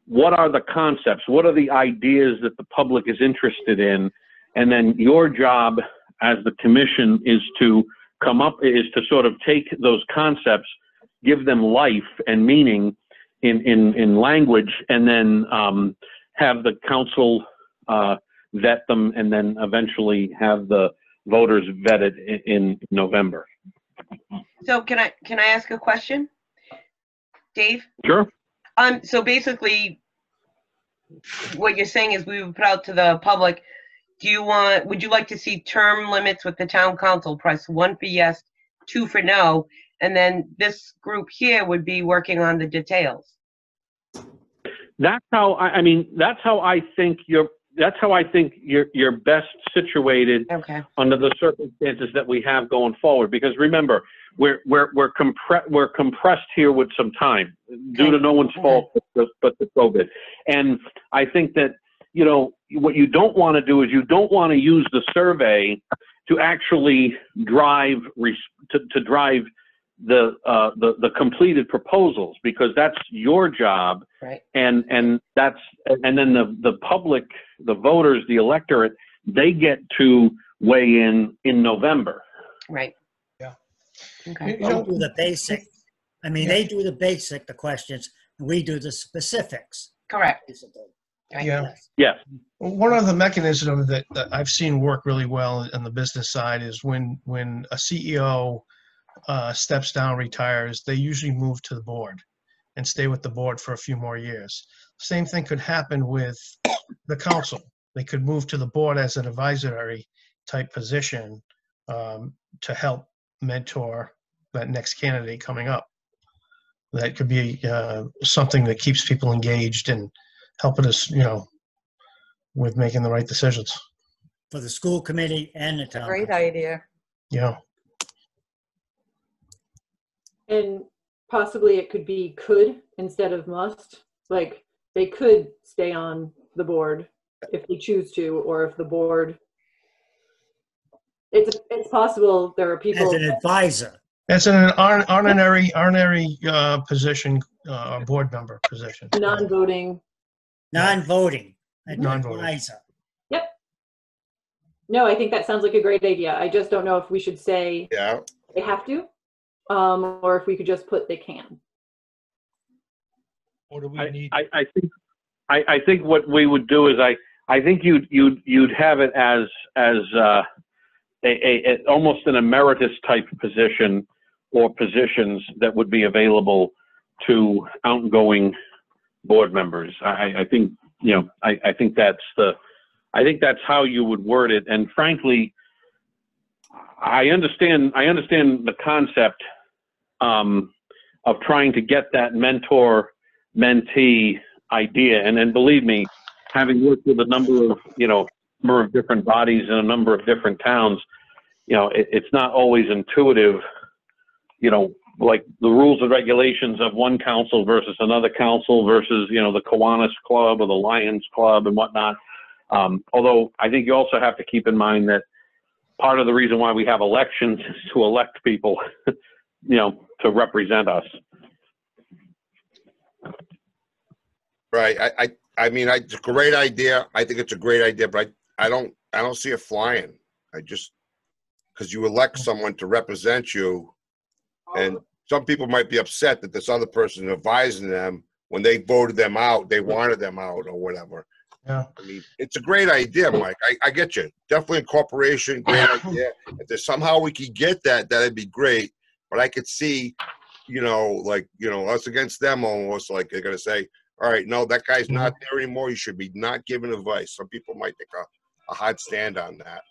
Speaker 5: what are the concepts? What are the ideas that the public is interested in? And then your job as the commission is to sort of take those concepts, give them life and meaning in language, and then have the council vet them, and then eventually have the voters vetted in November.
Speaker 11: So can I ask a question, Dave?
Speaker 5: Sure.
Speaker 11: So basically, what you're saying is we would put out to the public. Would you like to see term limits with the town council? Press 1 for yes, 2 for no, and then this group here would be working on the details.
Speaker 5: That's how I think you're best situated under the circumstances that we have going forward. Because remember, we're compressed here with some time due to no one's fault but the COVID. And I think that, what you don't want to do is you don't want to use the survey to actually drive the completed proposals, because that's your job,
Speaker 11: right?
Speaker 5: And then the public, the voters, the electorate, they get to weigh in November.
Speaker 11: Right.
Speaker 9: Yeah.
Speaker 11: Okay.
Speaker 7: We do the basic. I mean, they do the basic, the questions, and we do the specifics.
Speaker 11: Correct.
Speaker 7: Right.
Speaker 9: Yeah.
Speaker 5: Yes.
Speaker 9: One of the mechanisms that I've seen work really well on the business side is when a CEO steps down, retires, they usually move to the board and stay with the board for a few more years. Same thing could happen with the council. They could move to the board as an advisory type position to help mentor that next candidate coming up. That could be something that keeps people engaged and helping us, with making the right decisions.
Speaker 7: For the school committee and the town.
Speaker 4: Great idea.
Speaker 9: Yeah.
Speaker 1: And possibly it could be could instead of must. Like, they could stay on the board if they choose to, or if the board, it's possible there are
Speaker 7: As
Speaker 1: people.
Speaker 7: an advisor.
Speaker 9: That's an honorary position, board member position.
Speaker 1: Non-voting.
Speaker 7: Non-voting. An
Speaker 9: Non-voting.
Speaker 7: advisor.
Speaker 1: Yep. No, I think that sounds like a great idea. I just don't know if we should say
Speaker 2: Yeah.
Speaker 1: they have to, or if we could just put they can.
Speaker 6: Or do we need?
Speaker 5: I think what we would do is I think you'd have it as a almost an emeritus type position, or positions that would be available to outgoing board members. I think, you know, I think that's how you would word it. And frankly, I understand the concept of trying to get that mentor-mentee idea. And then believe me, having worked with a number of different bodies in a number of different towns, you know, it's not always intuitive, you know, like the rules and regulations of one council versus another council versus, you know, the Kiwanis Club or the Lions Club and whatnot. Although I think you also have to keep in mind that part of the reason why we have elections is to elect people, you know, to represent us.
Speaker 2: Right. I mean, it's a great idea. I think it's a great idea, but I don't see it flying. Because you elect someone to represent you, and some people might be upset that this other person advising them when they voted them out, they wanted them out or whatever.
Speaker 9: Yeah.
Speaker 2: I mean, it's a great idea, Mike. I get you. Definitely incorporation, great idea. If there's somehow we could get that, that'd be great. But I could see, you know, like, you know, us against them almost, like they're going to say, all right, no, that guy's not there anymore. You should be not giving advice. Some people might take a hard stand on that.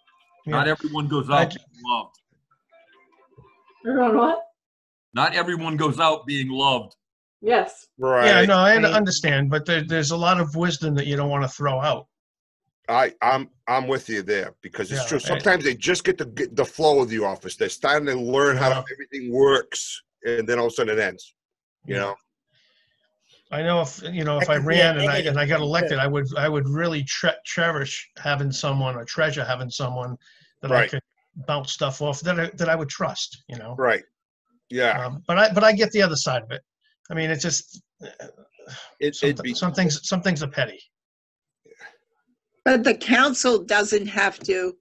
Speaker 8: Not everyone goes out being loved.
Speaker 1: Everyone what?
Speaker 8: Not everyone goes out being loved.
Speaker 1: Yes.
Speaker 2: Right.
Speaker 9: Yeah, no, I understand, but there's a lot of wisdom that you don't want to throw out.
Speaker 2: I'm with you there, because it's true. Sometimes they just get the flow of the office. They're starting to learn how everything works, and then all of a sudden it ends. You know.
Speaker 9: I know if I ran and I got elected, I would really cherish having someone, or treasure having someone that I could bounce stuff off that I would trust. You know.
Speaker 2: Right. Yeah.
Speaker 9: But I get the other side of it. I mean, it's just some things are petty.
Speaker 10: But the council doesn't have to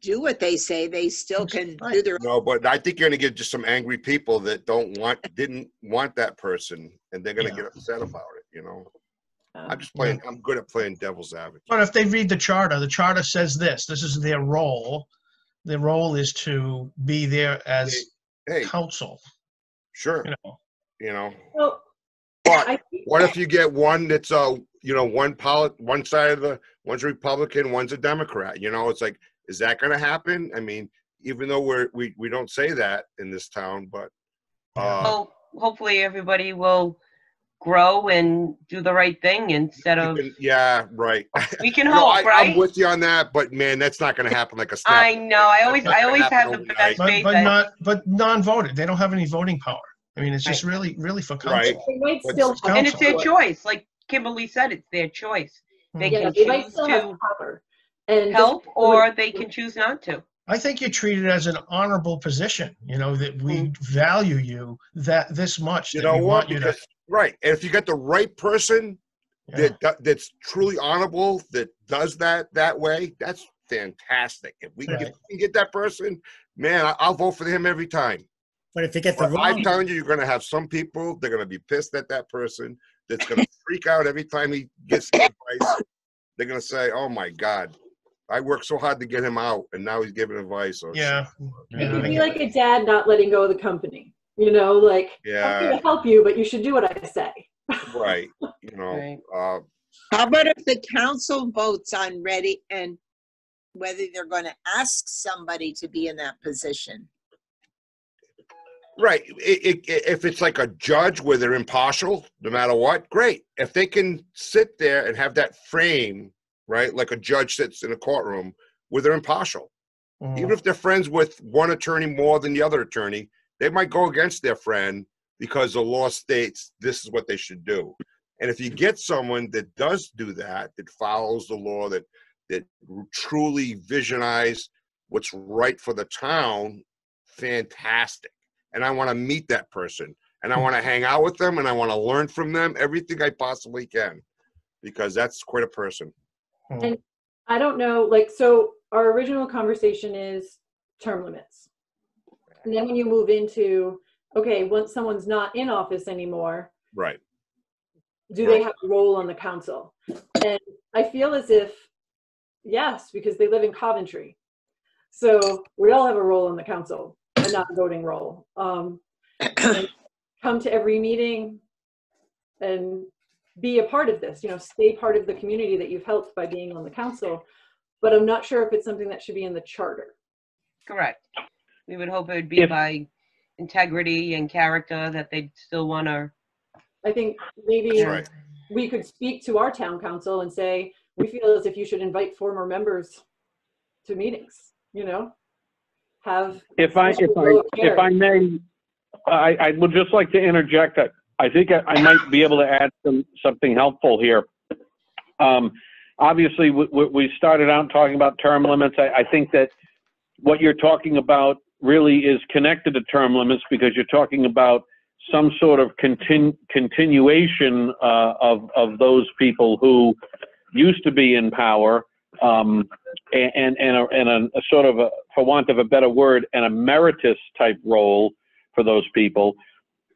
Speaker 10: do what they say. They still can do their.
Speaker 2: No, but I think you're going to get just some angry people that didn't want that person, and they're going to get upset about it. You know, I'm good at playing devil's advocate.
Speaker 9: But if they read the charter says this is their role. Their role is to be there as counsel.
Speaker 2: Sure. You know.
Speaker 1: Well,
Speaker 2: but what if you get one that's one side of one's a Republican, one's a Democrat? You know, it's like, is that going to happen? I mean, even though we don't say that in this town, but
Speaker 11: well, hopefully everybody will grow and do the right thing instead of.
Speaker 2: Yeah, right.
Speaker 11: We can hope, right?
Speaker 2: I'm with you on that, but man, that's not going to happen like a snap.
Speaker 11: I know. I always have the best faith.
Speaker 9: But non-voted. They don't have any voting power. I mean, it's just really for council.
Speaker 2: Right.
Speaker 1: They might still
Speaker 11: And it's their choice. Like Kimberly said, it's their choice. They can
Speaker 1: might
Speaker 11: choose
Speaker 1: still have
Speaker 11: to
Speaker 1: power and
Speaker 11: help, or they can choose not to.
Speaker 9: I think you're treated as an honorable position. You know, that we value you this much.
Speaker 2: You know what? Right. And if you get the right person that's truly honorable, that does that way, that's fantastic. If we can get that person, man, I'll vote for him every time.
Speaker 7: But if you get the wrong,
Speaker 2: I'm telling you, you're going to have some people, they're going to be pissed at that person, that's going to freak out every time he gets advice. They're going to say, oh my God, I worked so hard to get him out, and now he's giving advice. Or
Speaker 1: it could be like a dad not letting go of the company. You know, like, I'm going to help you, but you should do what I say.
Speaker 2: Right. You know.
Speaker 10: How about if the council votes on and whether they're going to ask somebody to be in that position?
Speaker 2: Right. If it's like a judge where they're impartial, no matter what, great. If they can sit there and have that frame, right, like a judge sits in a courtroom where they're impartial. Even if they're friends with one attorney more than the other attorney, they might go against their friend because the law states this is what they should do. And if you get someone that does do that, that follows the law, that truly visionize what's right for the town, fantastic. And I want to meet that person, and I want to hang out with them, and I want to learn from them everything I possibly can, because that's quite a person.
Speaker 1: And I don't know, like, so our original conversation is term limits. And then when you move into, okay, once someone's not in office anymore,
Speaker 2: Right.
Speaker 1: do they have a role on the council? And I feel as if, yes, because they live in Coventry. So we all have a role on the council, but not a voting role. And come to every meeting and be a part of this, you know, stay part of the community that you've helped by being on the council. But I'm not sure if it's something that should be in the charter.
Speaker 11: Correct. We would hope it would be by integrity and character that they'd still want to.
Speaker 1: I think maybe
Speaker 2: Right.
Speaker 1: we could speak to our town council and say, we feel as if you should invite former members to meetings, you know, have.
Speaker 5: If I may, I would just like to interject. I think I might be able to add something helpful here. Obviously, we started out talking about term limits. I think that what you're talking about really is connected to term limits, because you're talking about some sort of continuation of those people who used to be in power, and a sort of, for want of a better word, an emeritus type role for those people.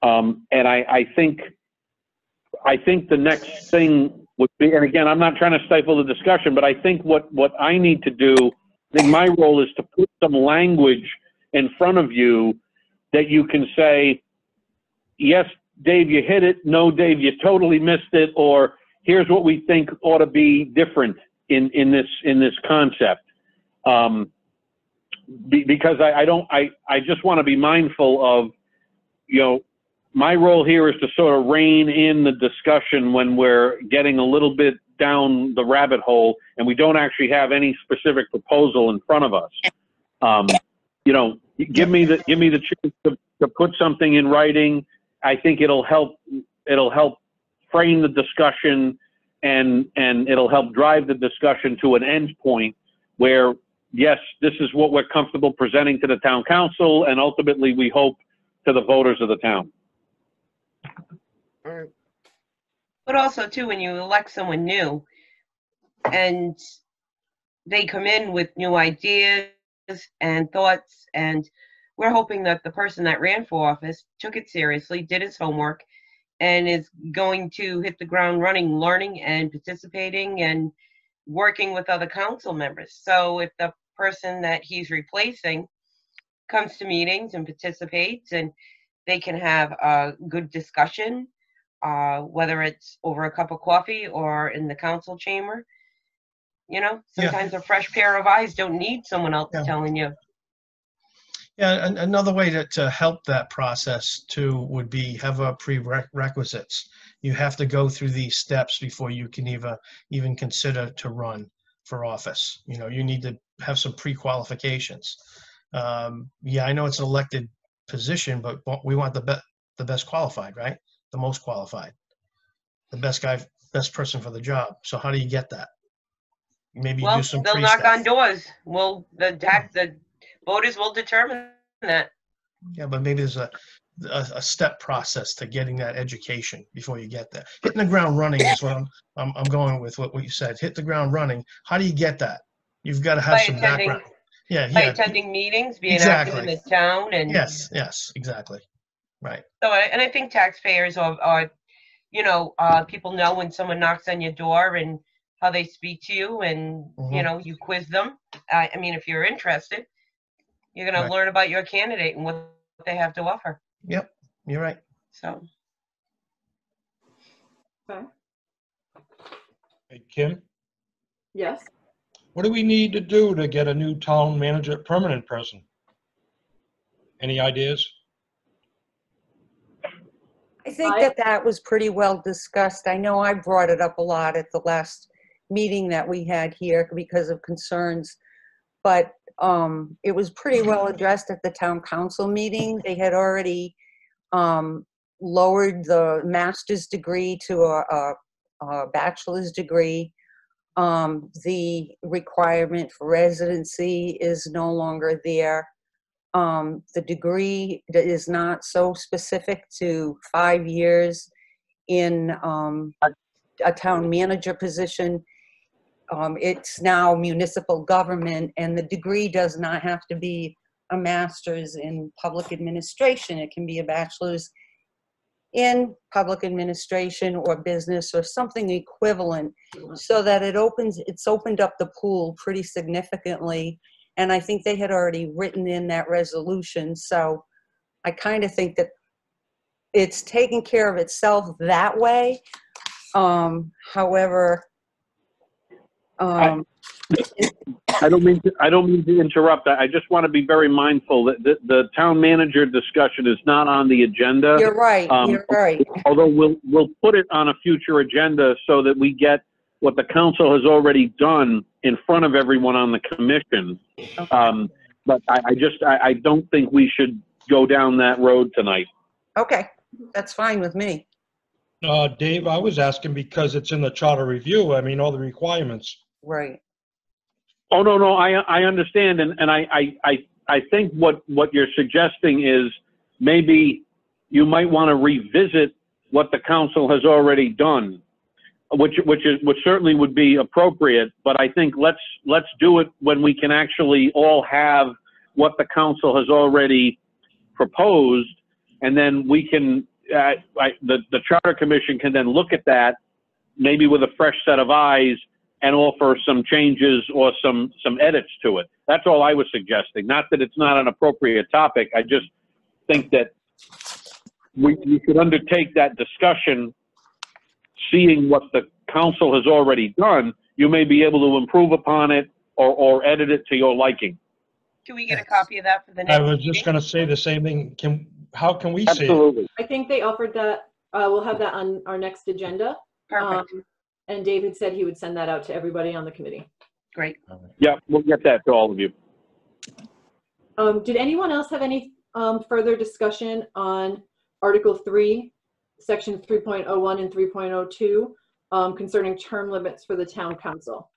Speaker 5: And I think the next thing would be, and again, I'm not trying to stifle the discussion, but I think what I need to do, I think my role is to put some language in front of you that you can say, yes, Dave, you hit it. No, Dave, you totally missed it. Or here's what we think ought to be different in this concept. Because I just want to be mindful of, you know, my role here is to sort of rein in the discussion when we're getting a little bit down the rabbit hole and we don't actually have any specific proposal in front of us. You know, give me the chance to put something in writing. I think it'll help frame the discussion, and it'll help drive the discussion to an end point where, yes, this is what we're comfortable presenting to the town council, and ultimately we hope to the voters of the town.
Speaker 2: All right.
Speaker 11: But also, too, when you elect someone new and they come in with new ideas and thoughts, and we're hoping that the person that ran for office took it seriously, did his homework, and is going to hit the ground running, learning and participating and working with other council members. So if the person that he's replacing comes to meetings and participates, and they can have a good discussion, whether it's over a cup of coffee or in the council chamber, you know, sometimes a fresh pair of eyes don't need someone else telling you.
Speaker 9: Yeah, and another way to help that process too would be have a prerequisites. You have to go through these steps before you can even consider to run for office. You know, you need to have some pre-qualifications. Yeah, I know it's an elected position, but we want the best qualified, right? The most qualified, the best guy, best person for the job. So how do you get that? Maybe you do some
Speaker 11: they'll knock on doors. Well, the voters will determine that.
Speaker 9: Yeah, but maybe there's a step process to getting that education before you get there. Hitting the ground running is what I'm going with what you said. Hit the ground running. How do you get that? You've got to have some background. Yeah,
Speaker 11: by attending meetings, being active in the town, and
Speaker 9: yes, exactly, right.
Speaker 11: So, and I think taxpayers are you know, people know when someone knocks on your door and how they speak to you, and you know, you quiz them. I mean, if you're interested, you're going to learn about your candidate and what they have to offer.
Speaker 9: Yep, you're right.
Speaker 11: So.
Speaker 1: Okay.
Speaker 6: Hey, Kim?
Speaker 1: Yes?
Speaker 6: What do we need to do to get a new town manager, permanent person? Any ideas?
Speaker 4: I think that was pretty well discussed. I know I brought it up a lot at the last meeting that we had here because of concerns, but it was pretty well addressed at the town council meeting. They had already lowered the master's degree to a bachelor's degree. The requirement for residency is no longer there. The degree is not so specific to 5 years in a town manager position. It's now municipal government, and the degree does not have to be a master's in public administration. It can be a bachelor's in public administration or business or something equivalent, so that it's opened up the pool pretty significantly. And I think they had already written in that resolution. So I kind of think that it's taken care of itself that way. However,
Speaker 5: I don't mean to interrupt. I just want to be very mindful that the town manager discussion is not on the agenda.
Speaker 4: You're right. You're right.
Speaker 5: Although we'll put it on a future agenda so that we get what the council has already done in front of everyone on the commission.
Speaker 4: Okay.
Speaker 5: But I don't think we should go down that road tonight.
Speaker 4: Okay, that's fine with me.
Speaker 6: Dave, I was asking because it's in the charter review. I mean, all the requirements.
Speaker 4: Right.
Speaker 5: Oh, no, I understand. And I think what you're suggesting is maybe you might want to revisit what the council has already done, which certainly would be appropriate. But I think let's do it when we can actually all have what the council has already proposed, and then we can, the Charter Commission can then look at that, maybe with a fresh set of eyes, and offer some changes or some edits to it. That's all I was suggesting. Not that it's not an appropriate topic. I just think that we should undertake that discussion, seeing what the council has already done. You may be able to improve upon it or edit it to your liking.
Speaker 11: Can we get a copy of that for the next
Speaker 6: I was
Speaker 11: meeting?
Speaker 6: just going to say the same thing. How can we see it?
Speaker 5: Absolutely.
Speaker 1: I think they offered that. We'll have that on our next agenda.
Speaker 11: Perfect.
Speaker 1: And David said he would send that out to everybody on the committee.
Speaker 11: Great.
Speaker 5: Yeah, we'll get that to all of you.
Speaker 1: Did anyone else have any further discussion on Article 3, Section 3.01 and 3.02 concerning term limits for the town council?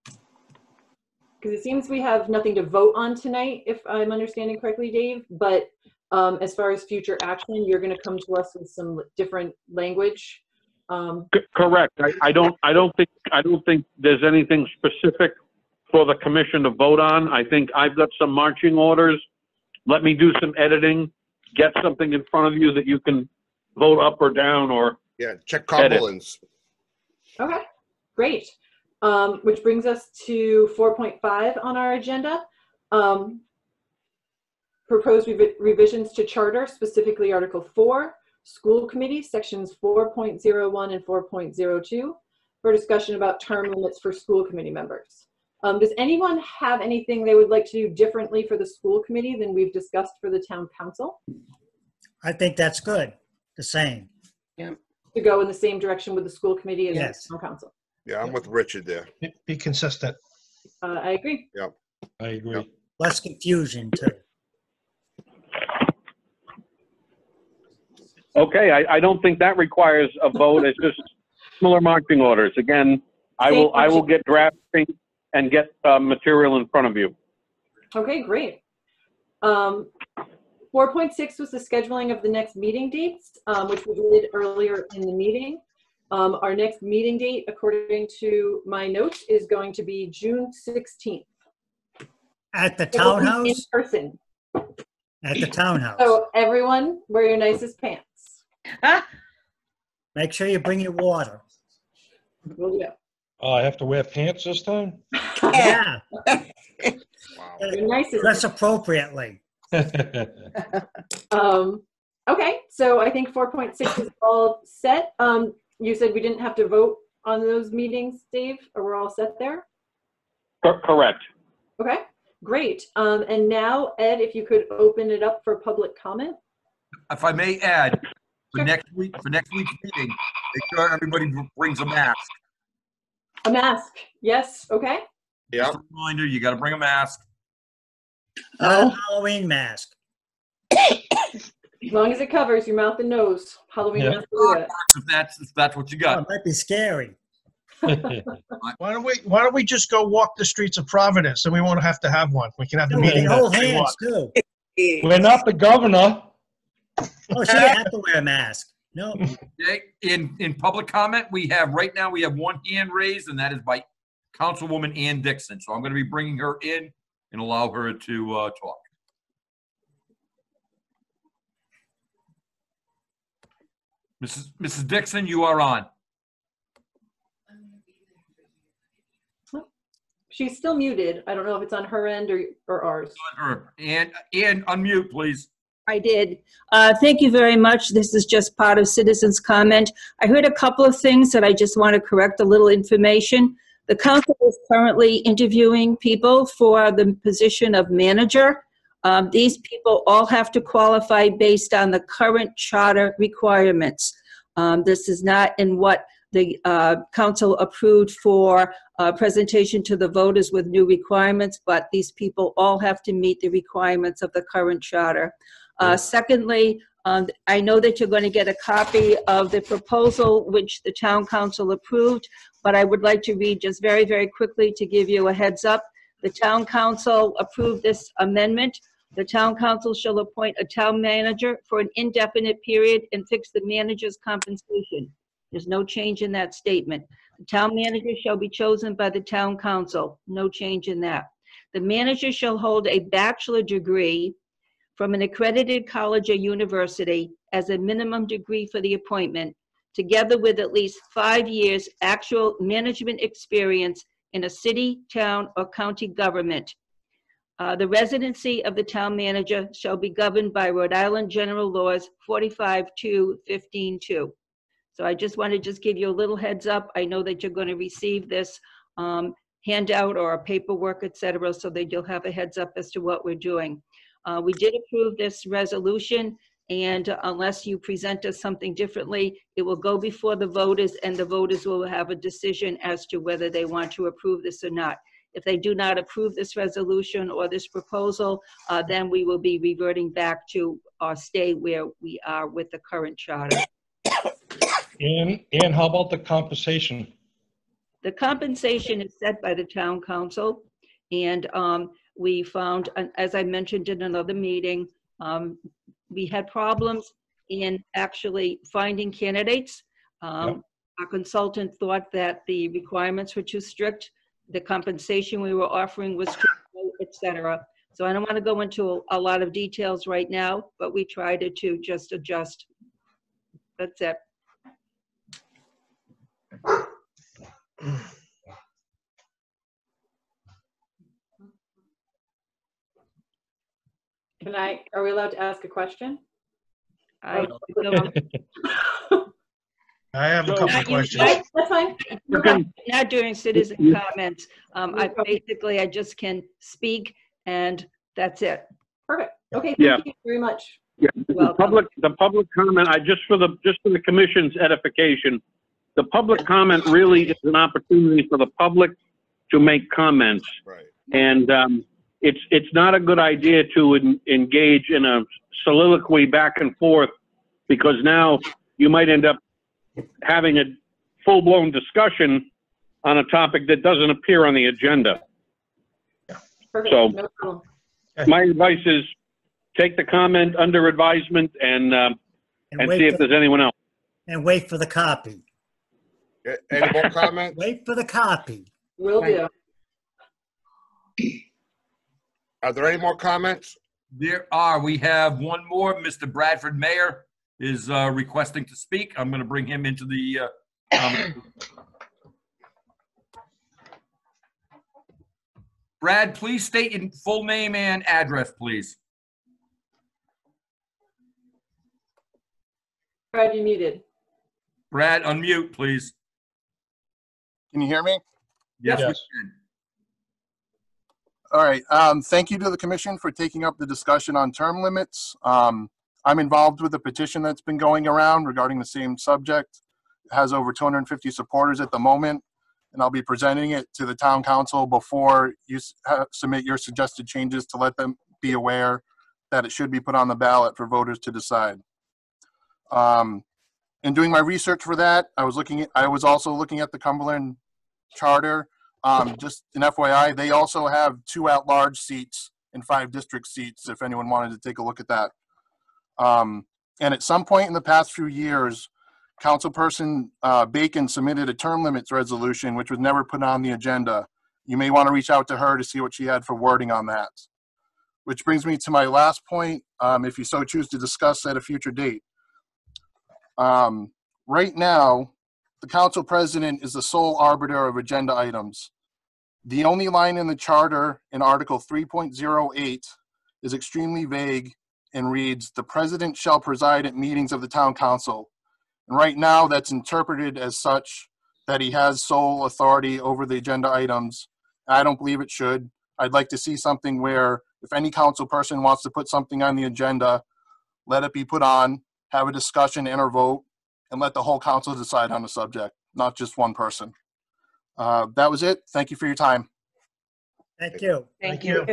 Speaker 1: Because it seems we have nothing to vote on tonight, if I'm understanding correctly, Dave. But as far as future action, you're going to come to us with some different language.
Speaker 5: Correct. I don't think there's anything specific for the commission to vote on. I think I've got some marching orders. Let me do some editing, get something in front of you that you can vote up or down or
Speaker 2: check Cumberland's.
Speaker 1: Okay, great. Which brings us to 4.5 on our agenda. Proposed revisions to charter, specifically Article 4. School Committee, Sections 4.01 and 4.02, for discussion about term limits for school committee members. Does anyone have anything they would like to do differently for the school committee than we've discussed for the town council?
Speaker 7: I think that's good. The same.
Speaker 11: Yeah.
Speaker 1: To go in the same direction with the school committee and
Speaker 7: Yes.
Speaker 1: the town council?
Speaker 2: Yeah, I'm with Richard there.
Speaker 9: Be consistent.
Speaker 1: I agree.
Speaker 2: Yeah.
Speaker 6: I agree.
Speaker 2: Yep.
Speaker 7: Less confusion too.
Speaker 5: Okay, I don't think that requires a vote. It's just similar marching orders. Again, I will get drafting and get material in front of you.
Speaker 1: Okay, great. 4.6 was the scheduling of the next meeting dates, which we did earlier in the meeting. Our next meeting date, according to my notes, is going to be June 16th.
Speaker 7: At the
Speaker 1: It will be
Speaker 7: townhouse?
Speaker 1: in person.
Speaker 7: At the townhouse.
Speaker 1: So everyone, wear your nicest pants.
Speaker 7: Make sure you bring your water.
Speaker 1: Will do.
Speaker 6: I have to wear pants this time?
Speaker 7: Yeah.
Speaker 1: Your nicest.
Speaker 7: Dress appropriately.
Speaker 1: Okay, so I think 4.6 is all set. You said we didn't have to vote on those meetings, Dave, or we're all set there?
Speaker 5: Correct.
Speaker 1: Okay, great. And now, Ed, if you could open it up for public comment.
Speaker 8: If I may add, for next week's meeting, make sure everybody brings a mask.
Speaker 1: A mask, yes, okay.
Speaker 2: Yeah.
Speaker 8: Just a reminder, you got to bring a mask.
Speaker 7: Not a Halloween mask.
Speaker 1: As long as it covers your mouth and nose. Halloween
Speaker 6: Yeah.
Speaker 1: mask will do it.
Speaker 8: If that's what you
Speaker 7: Oh,
Speaker 8: got.
Speaker 7: it might be scary.
Speaker 9: Why don't we just go walk the streets of Providence, and we won't have to have one. We can have the
Speaker 7: We
Speaker 9: meeting.
Speaker 7: can
Speaker 9: that
Speaker 7: hold
Speaker 9: we
Speaker 7: hands
Speaker 9: want.
Speaker 7: too.
Speaker 6: We're not the governor.
Speaker 7: Oh, she didn't have to wear a mask. No.
Speaker 8: Okay, in public comment, we have one hand raised, and that is by Councilwoman Ann Dixon. So I'm going to be bringing her in and allow her to talk. Mrs. Dixon, you are on.
Speaker 1: She's still muted. I don't know if it's on her end or ours.
Speaker 8: And unmute, please.
Speaker 13: I did. Thank you very much. This is just part of citizens' comment. I heard a couple of things that I just want to correct a little information. The council is currently interviewing people for the position of manager. These people all have to qualify based on the current charter requirements. This is not in what the council approved for presentation to the voters with new requirements, but these people all have to meet the requirements of the current charter. Secondly, I know that you're going to get a copy of the proposal which the town council approved, but I would like to read just very, very quickly to give you a heads up. The town council approved this amendment. The town council shall appoint a town manager for an indefinite period and fix the manager's compensation. There's no change in that statement. The town manager shall be chosen by the town council. No change in that. The manager shall hold a bachelor degree from an accredited college or university as a minimum degree for the appointment, together with at least 5 years actual management experience in a city, town, or county government. The residency of the town manager shall be governed by Rhode Island General Laws 45-2-15-2. So I just want to just give you a little heads up. I know that you're going to receive this handout or paperwork, et cetera, so that you'll have a heads up as to what we're doing. We did approve this resolution, and unless you present us something differently, it will go before the voters, and the voters will have a decision as to whether they want to approve this or not. If they do not approve this resolution or this proposal, then we will be reverting back to stay where we are with the current charter.
Speaker 6: And how about the compensation?
Speaker 13: The compensation is set by the town council, and we found, as I mentioned in another meeting, we had problems in actually finding candidates. Our consultant thought that the requirements were too strict, the compensation we were offering was too low, et cetera. So I don't want to go into a lot of details right now, but we tried to just adjust. That's it.
Speaker 1: Are we allowed to ask a question?
Speaker 13: I
Speaker 9: have a couple of questions.
Speaker 1: That's fine.
Speaker 13: Not during citizen comments. I just can speak, and that's it.
Speaker 1: Perfect. Okay.
Speaker 5: Yeah.
Speaker 1: Thank you very much.
Speaker 5: Yeah, the public comment, just for the commission's edification, the public comment really is an opportunity for the public to make comments.
Speaker 2: Right.
Speaker 5: And it's not a good idea to engage in a soliloquy back and forth, because now you might end up having a full-blown discussion on a topic that doesn't appear on the agenda.
Speaker 1: Perfect.
Speaker 5: So
Speaker 1: no problem.
Speaker 5: my advice is take the comment under advisement and see if there's anyone else.
Speaker 7: And wait for the copy.
Speaker 2: Any more comments?
Speaker 7: Wait for the copy.
Speaker 1: Will do.
Speaker 2: Are there any more comments?
Speaker 8: There are. We have one more. Mr. Bradford Mayer is requesting to speak. I'm going to bring him into the Brad, please state your full name and address, please.
Speaker 1: Brad, you're muted.
Speaker 8: Brad, unmute, please.
Speaker 14: Can you hear me?
Speaker 8: Yes, we
Speaker 6: Yes.
Speaker 8: can.
Speaker 14: All right. Thank you to the commission for taking up the discussion on term limits. I'm involved with a petition that's been going around regarding the same subject. It has over 250 supporters at the moment, and I'll be presenting it to the town council before you submit your suggested changes to let them be aware that it should be put on the ballot for voters to decide. In doing my research for that, I was also looking at the Cumberland Charter. Just an FYI, they also have 2 at-large seats and 5 district seats, if anyone wanted to take a look at that. And at some point in the past few years, Councilperson Bacon submitted a term limits resolution, which was never put on the agenda. You may want to reach out to her to see what she had for wording on that. Which brings me to my last point, if you so choose to discuss at a future date. Right now, the council president is the sole arbiter of agenda items. The only line in the charter in Article 3.08 is extremely vague and reads, "The president shall preside at meetings of the town council." And right now, that's interpreted as such that he has sole authority over the agenda items. I don't believe it should. I'd like to see something where if any council person wants to put something on the agenda, let it be put on, have a discussion and a vote, and let the whole council decide on the subject, not just one person. That was it. Thank you for your time.
Speaker 7: Thank you.
Speaker 11: Thank you.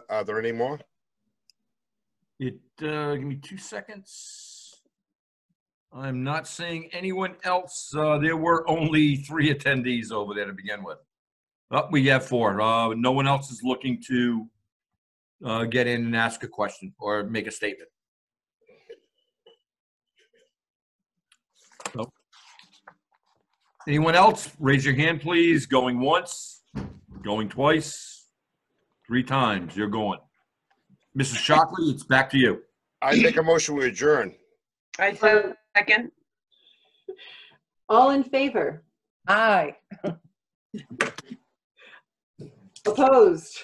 Speaker 2: Are there any more?
Speaker 8: Give me 2 seconds. I'm not seeing anyone else. There were only 3 attendees over there to begin with. Oh, we have 4. No one else is looking to get in and ask a question or make a statement. So, anyone else? Raise your hand, please. Going once, going twice, 3 times. You're going. Mrs. Shockley, it's back to you.
Speaker 2: I make a motion to adjourn.
Speaker 11: I second.
Speaker 1: All in favor?
Speaker 4: Aye.
Speaker 1: Opposed?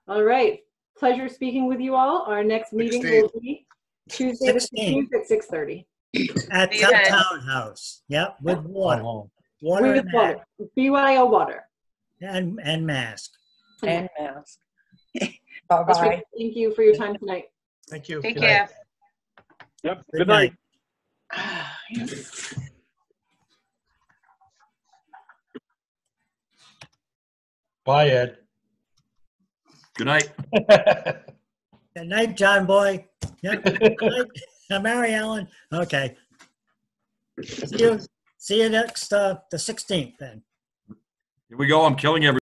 Speaker 1: All right. Pleasure speaking with you all. Our next meeting will be Tuesday the 16th at 6:30.
Speaker 7: At
Speaker 11: The
Speaker 7: the
Speaker 11: event.
Speaker 7: townhouse. Yep, with water. Water
Speaker 1: With
Speaker 7: and,
Speaker 1: water. BYO water.
Speaker 7: and mask.
Speaker 4: And mask. Bye-bye.
Speaker 1: Thank you for your time tonight.
Speaker 9: Thank you.
Speaker 11: Take
Speaker 9: Good night.
Speaker 11: care.
Speaker 5: Yep.
Speaker 7: Good night.
Speaker 6: Bye, Ed.
Speaker 8: Good night.
Speaker 7: Good night, John Boy. Yep. Good night, Mary Ellen. Okay. See you next, the 16th then.
Speaker 8: Here we go. I'm killing everyone.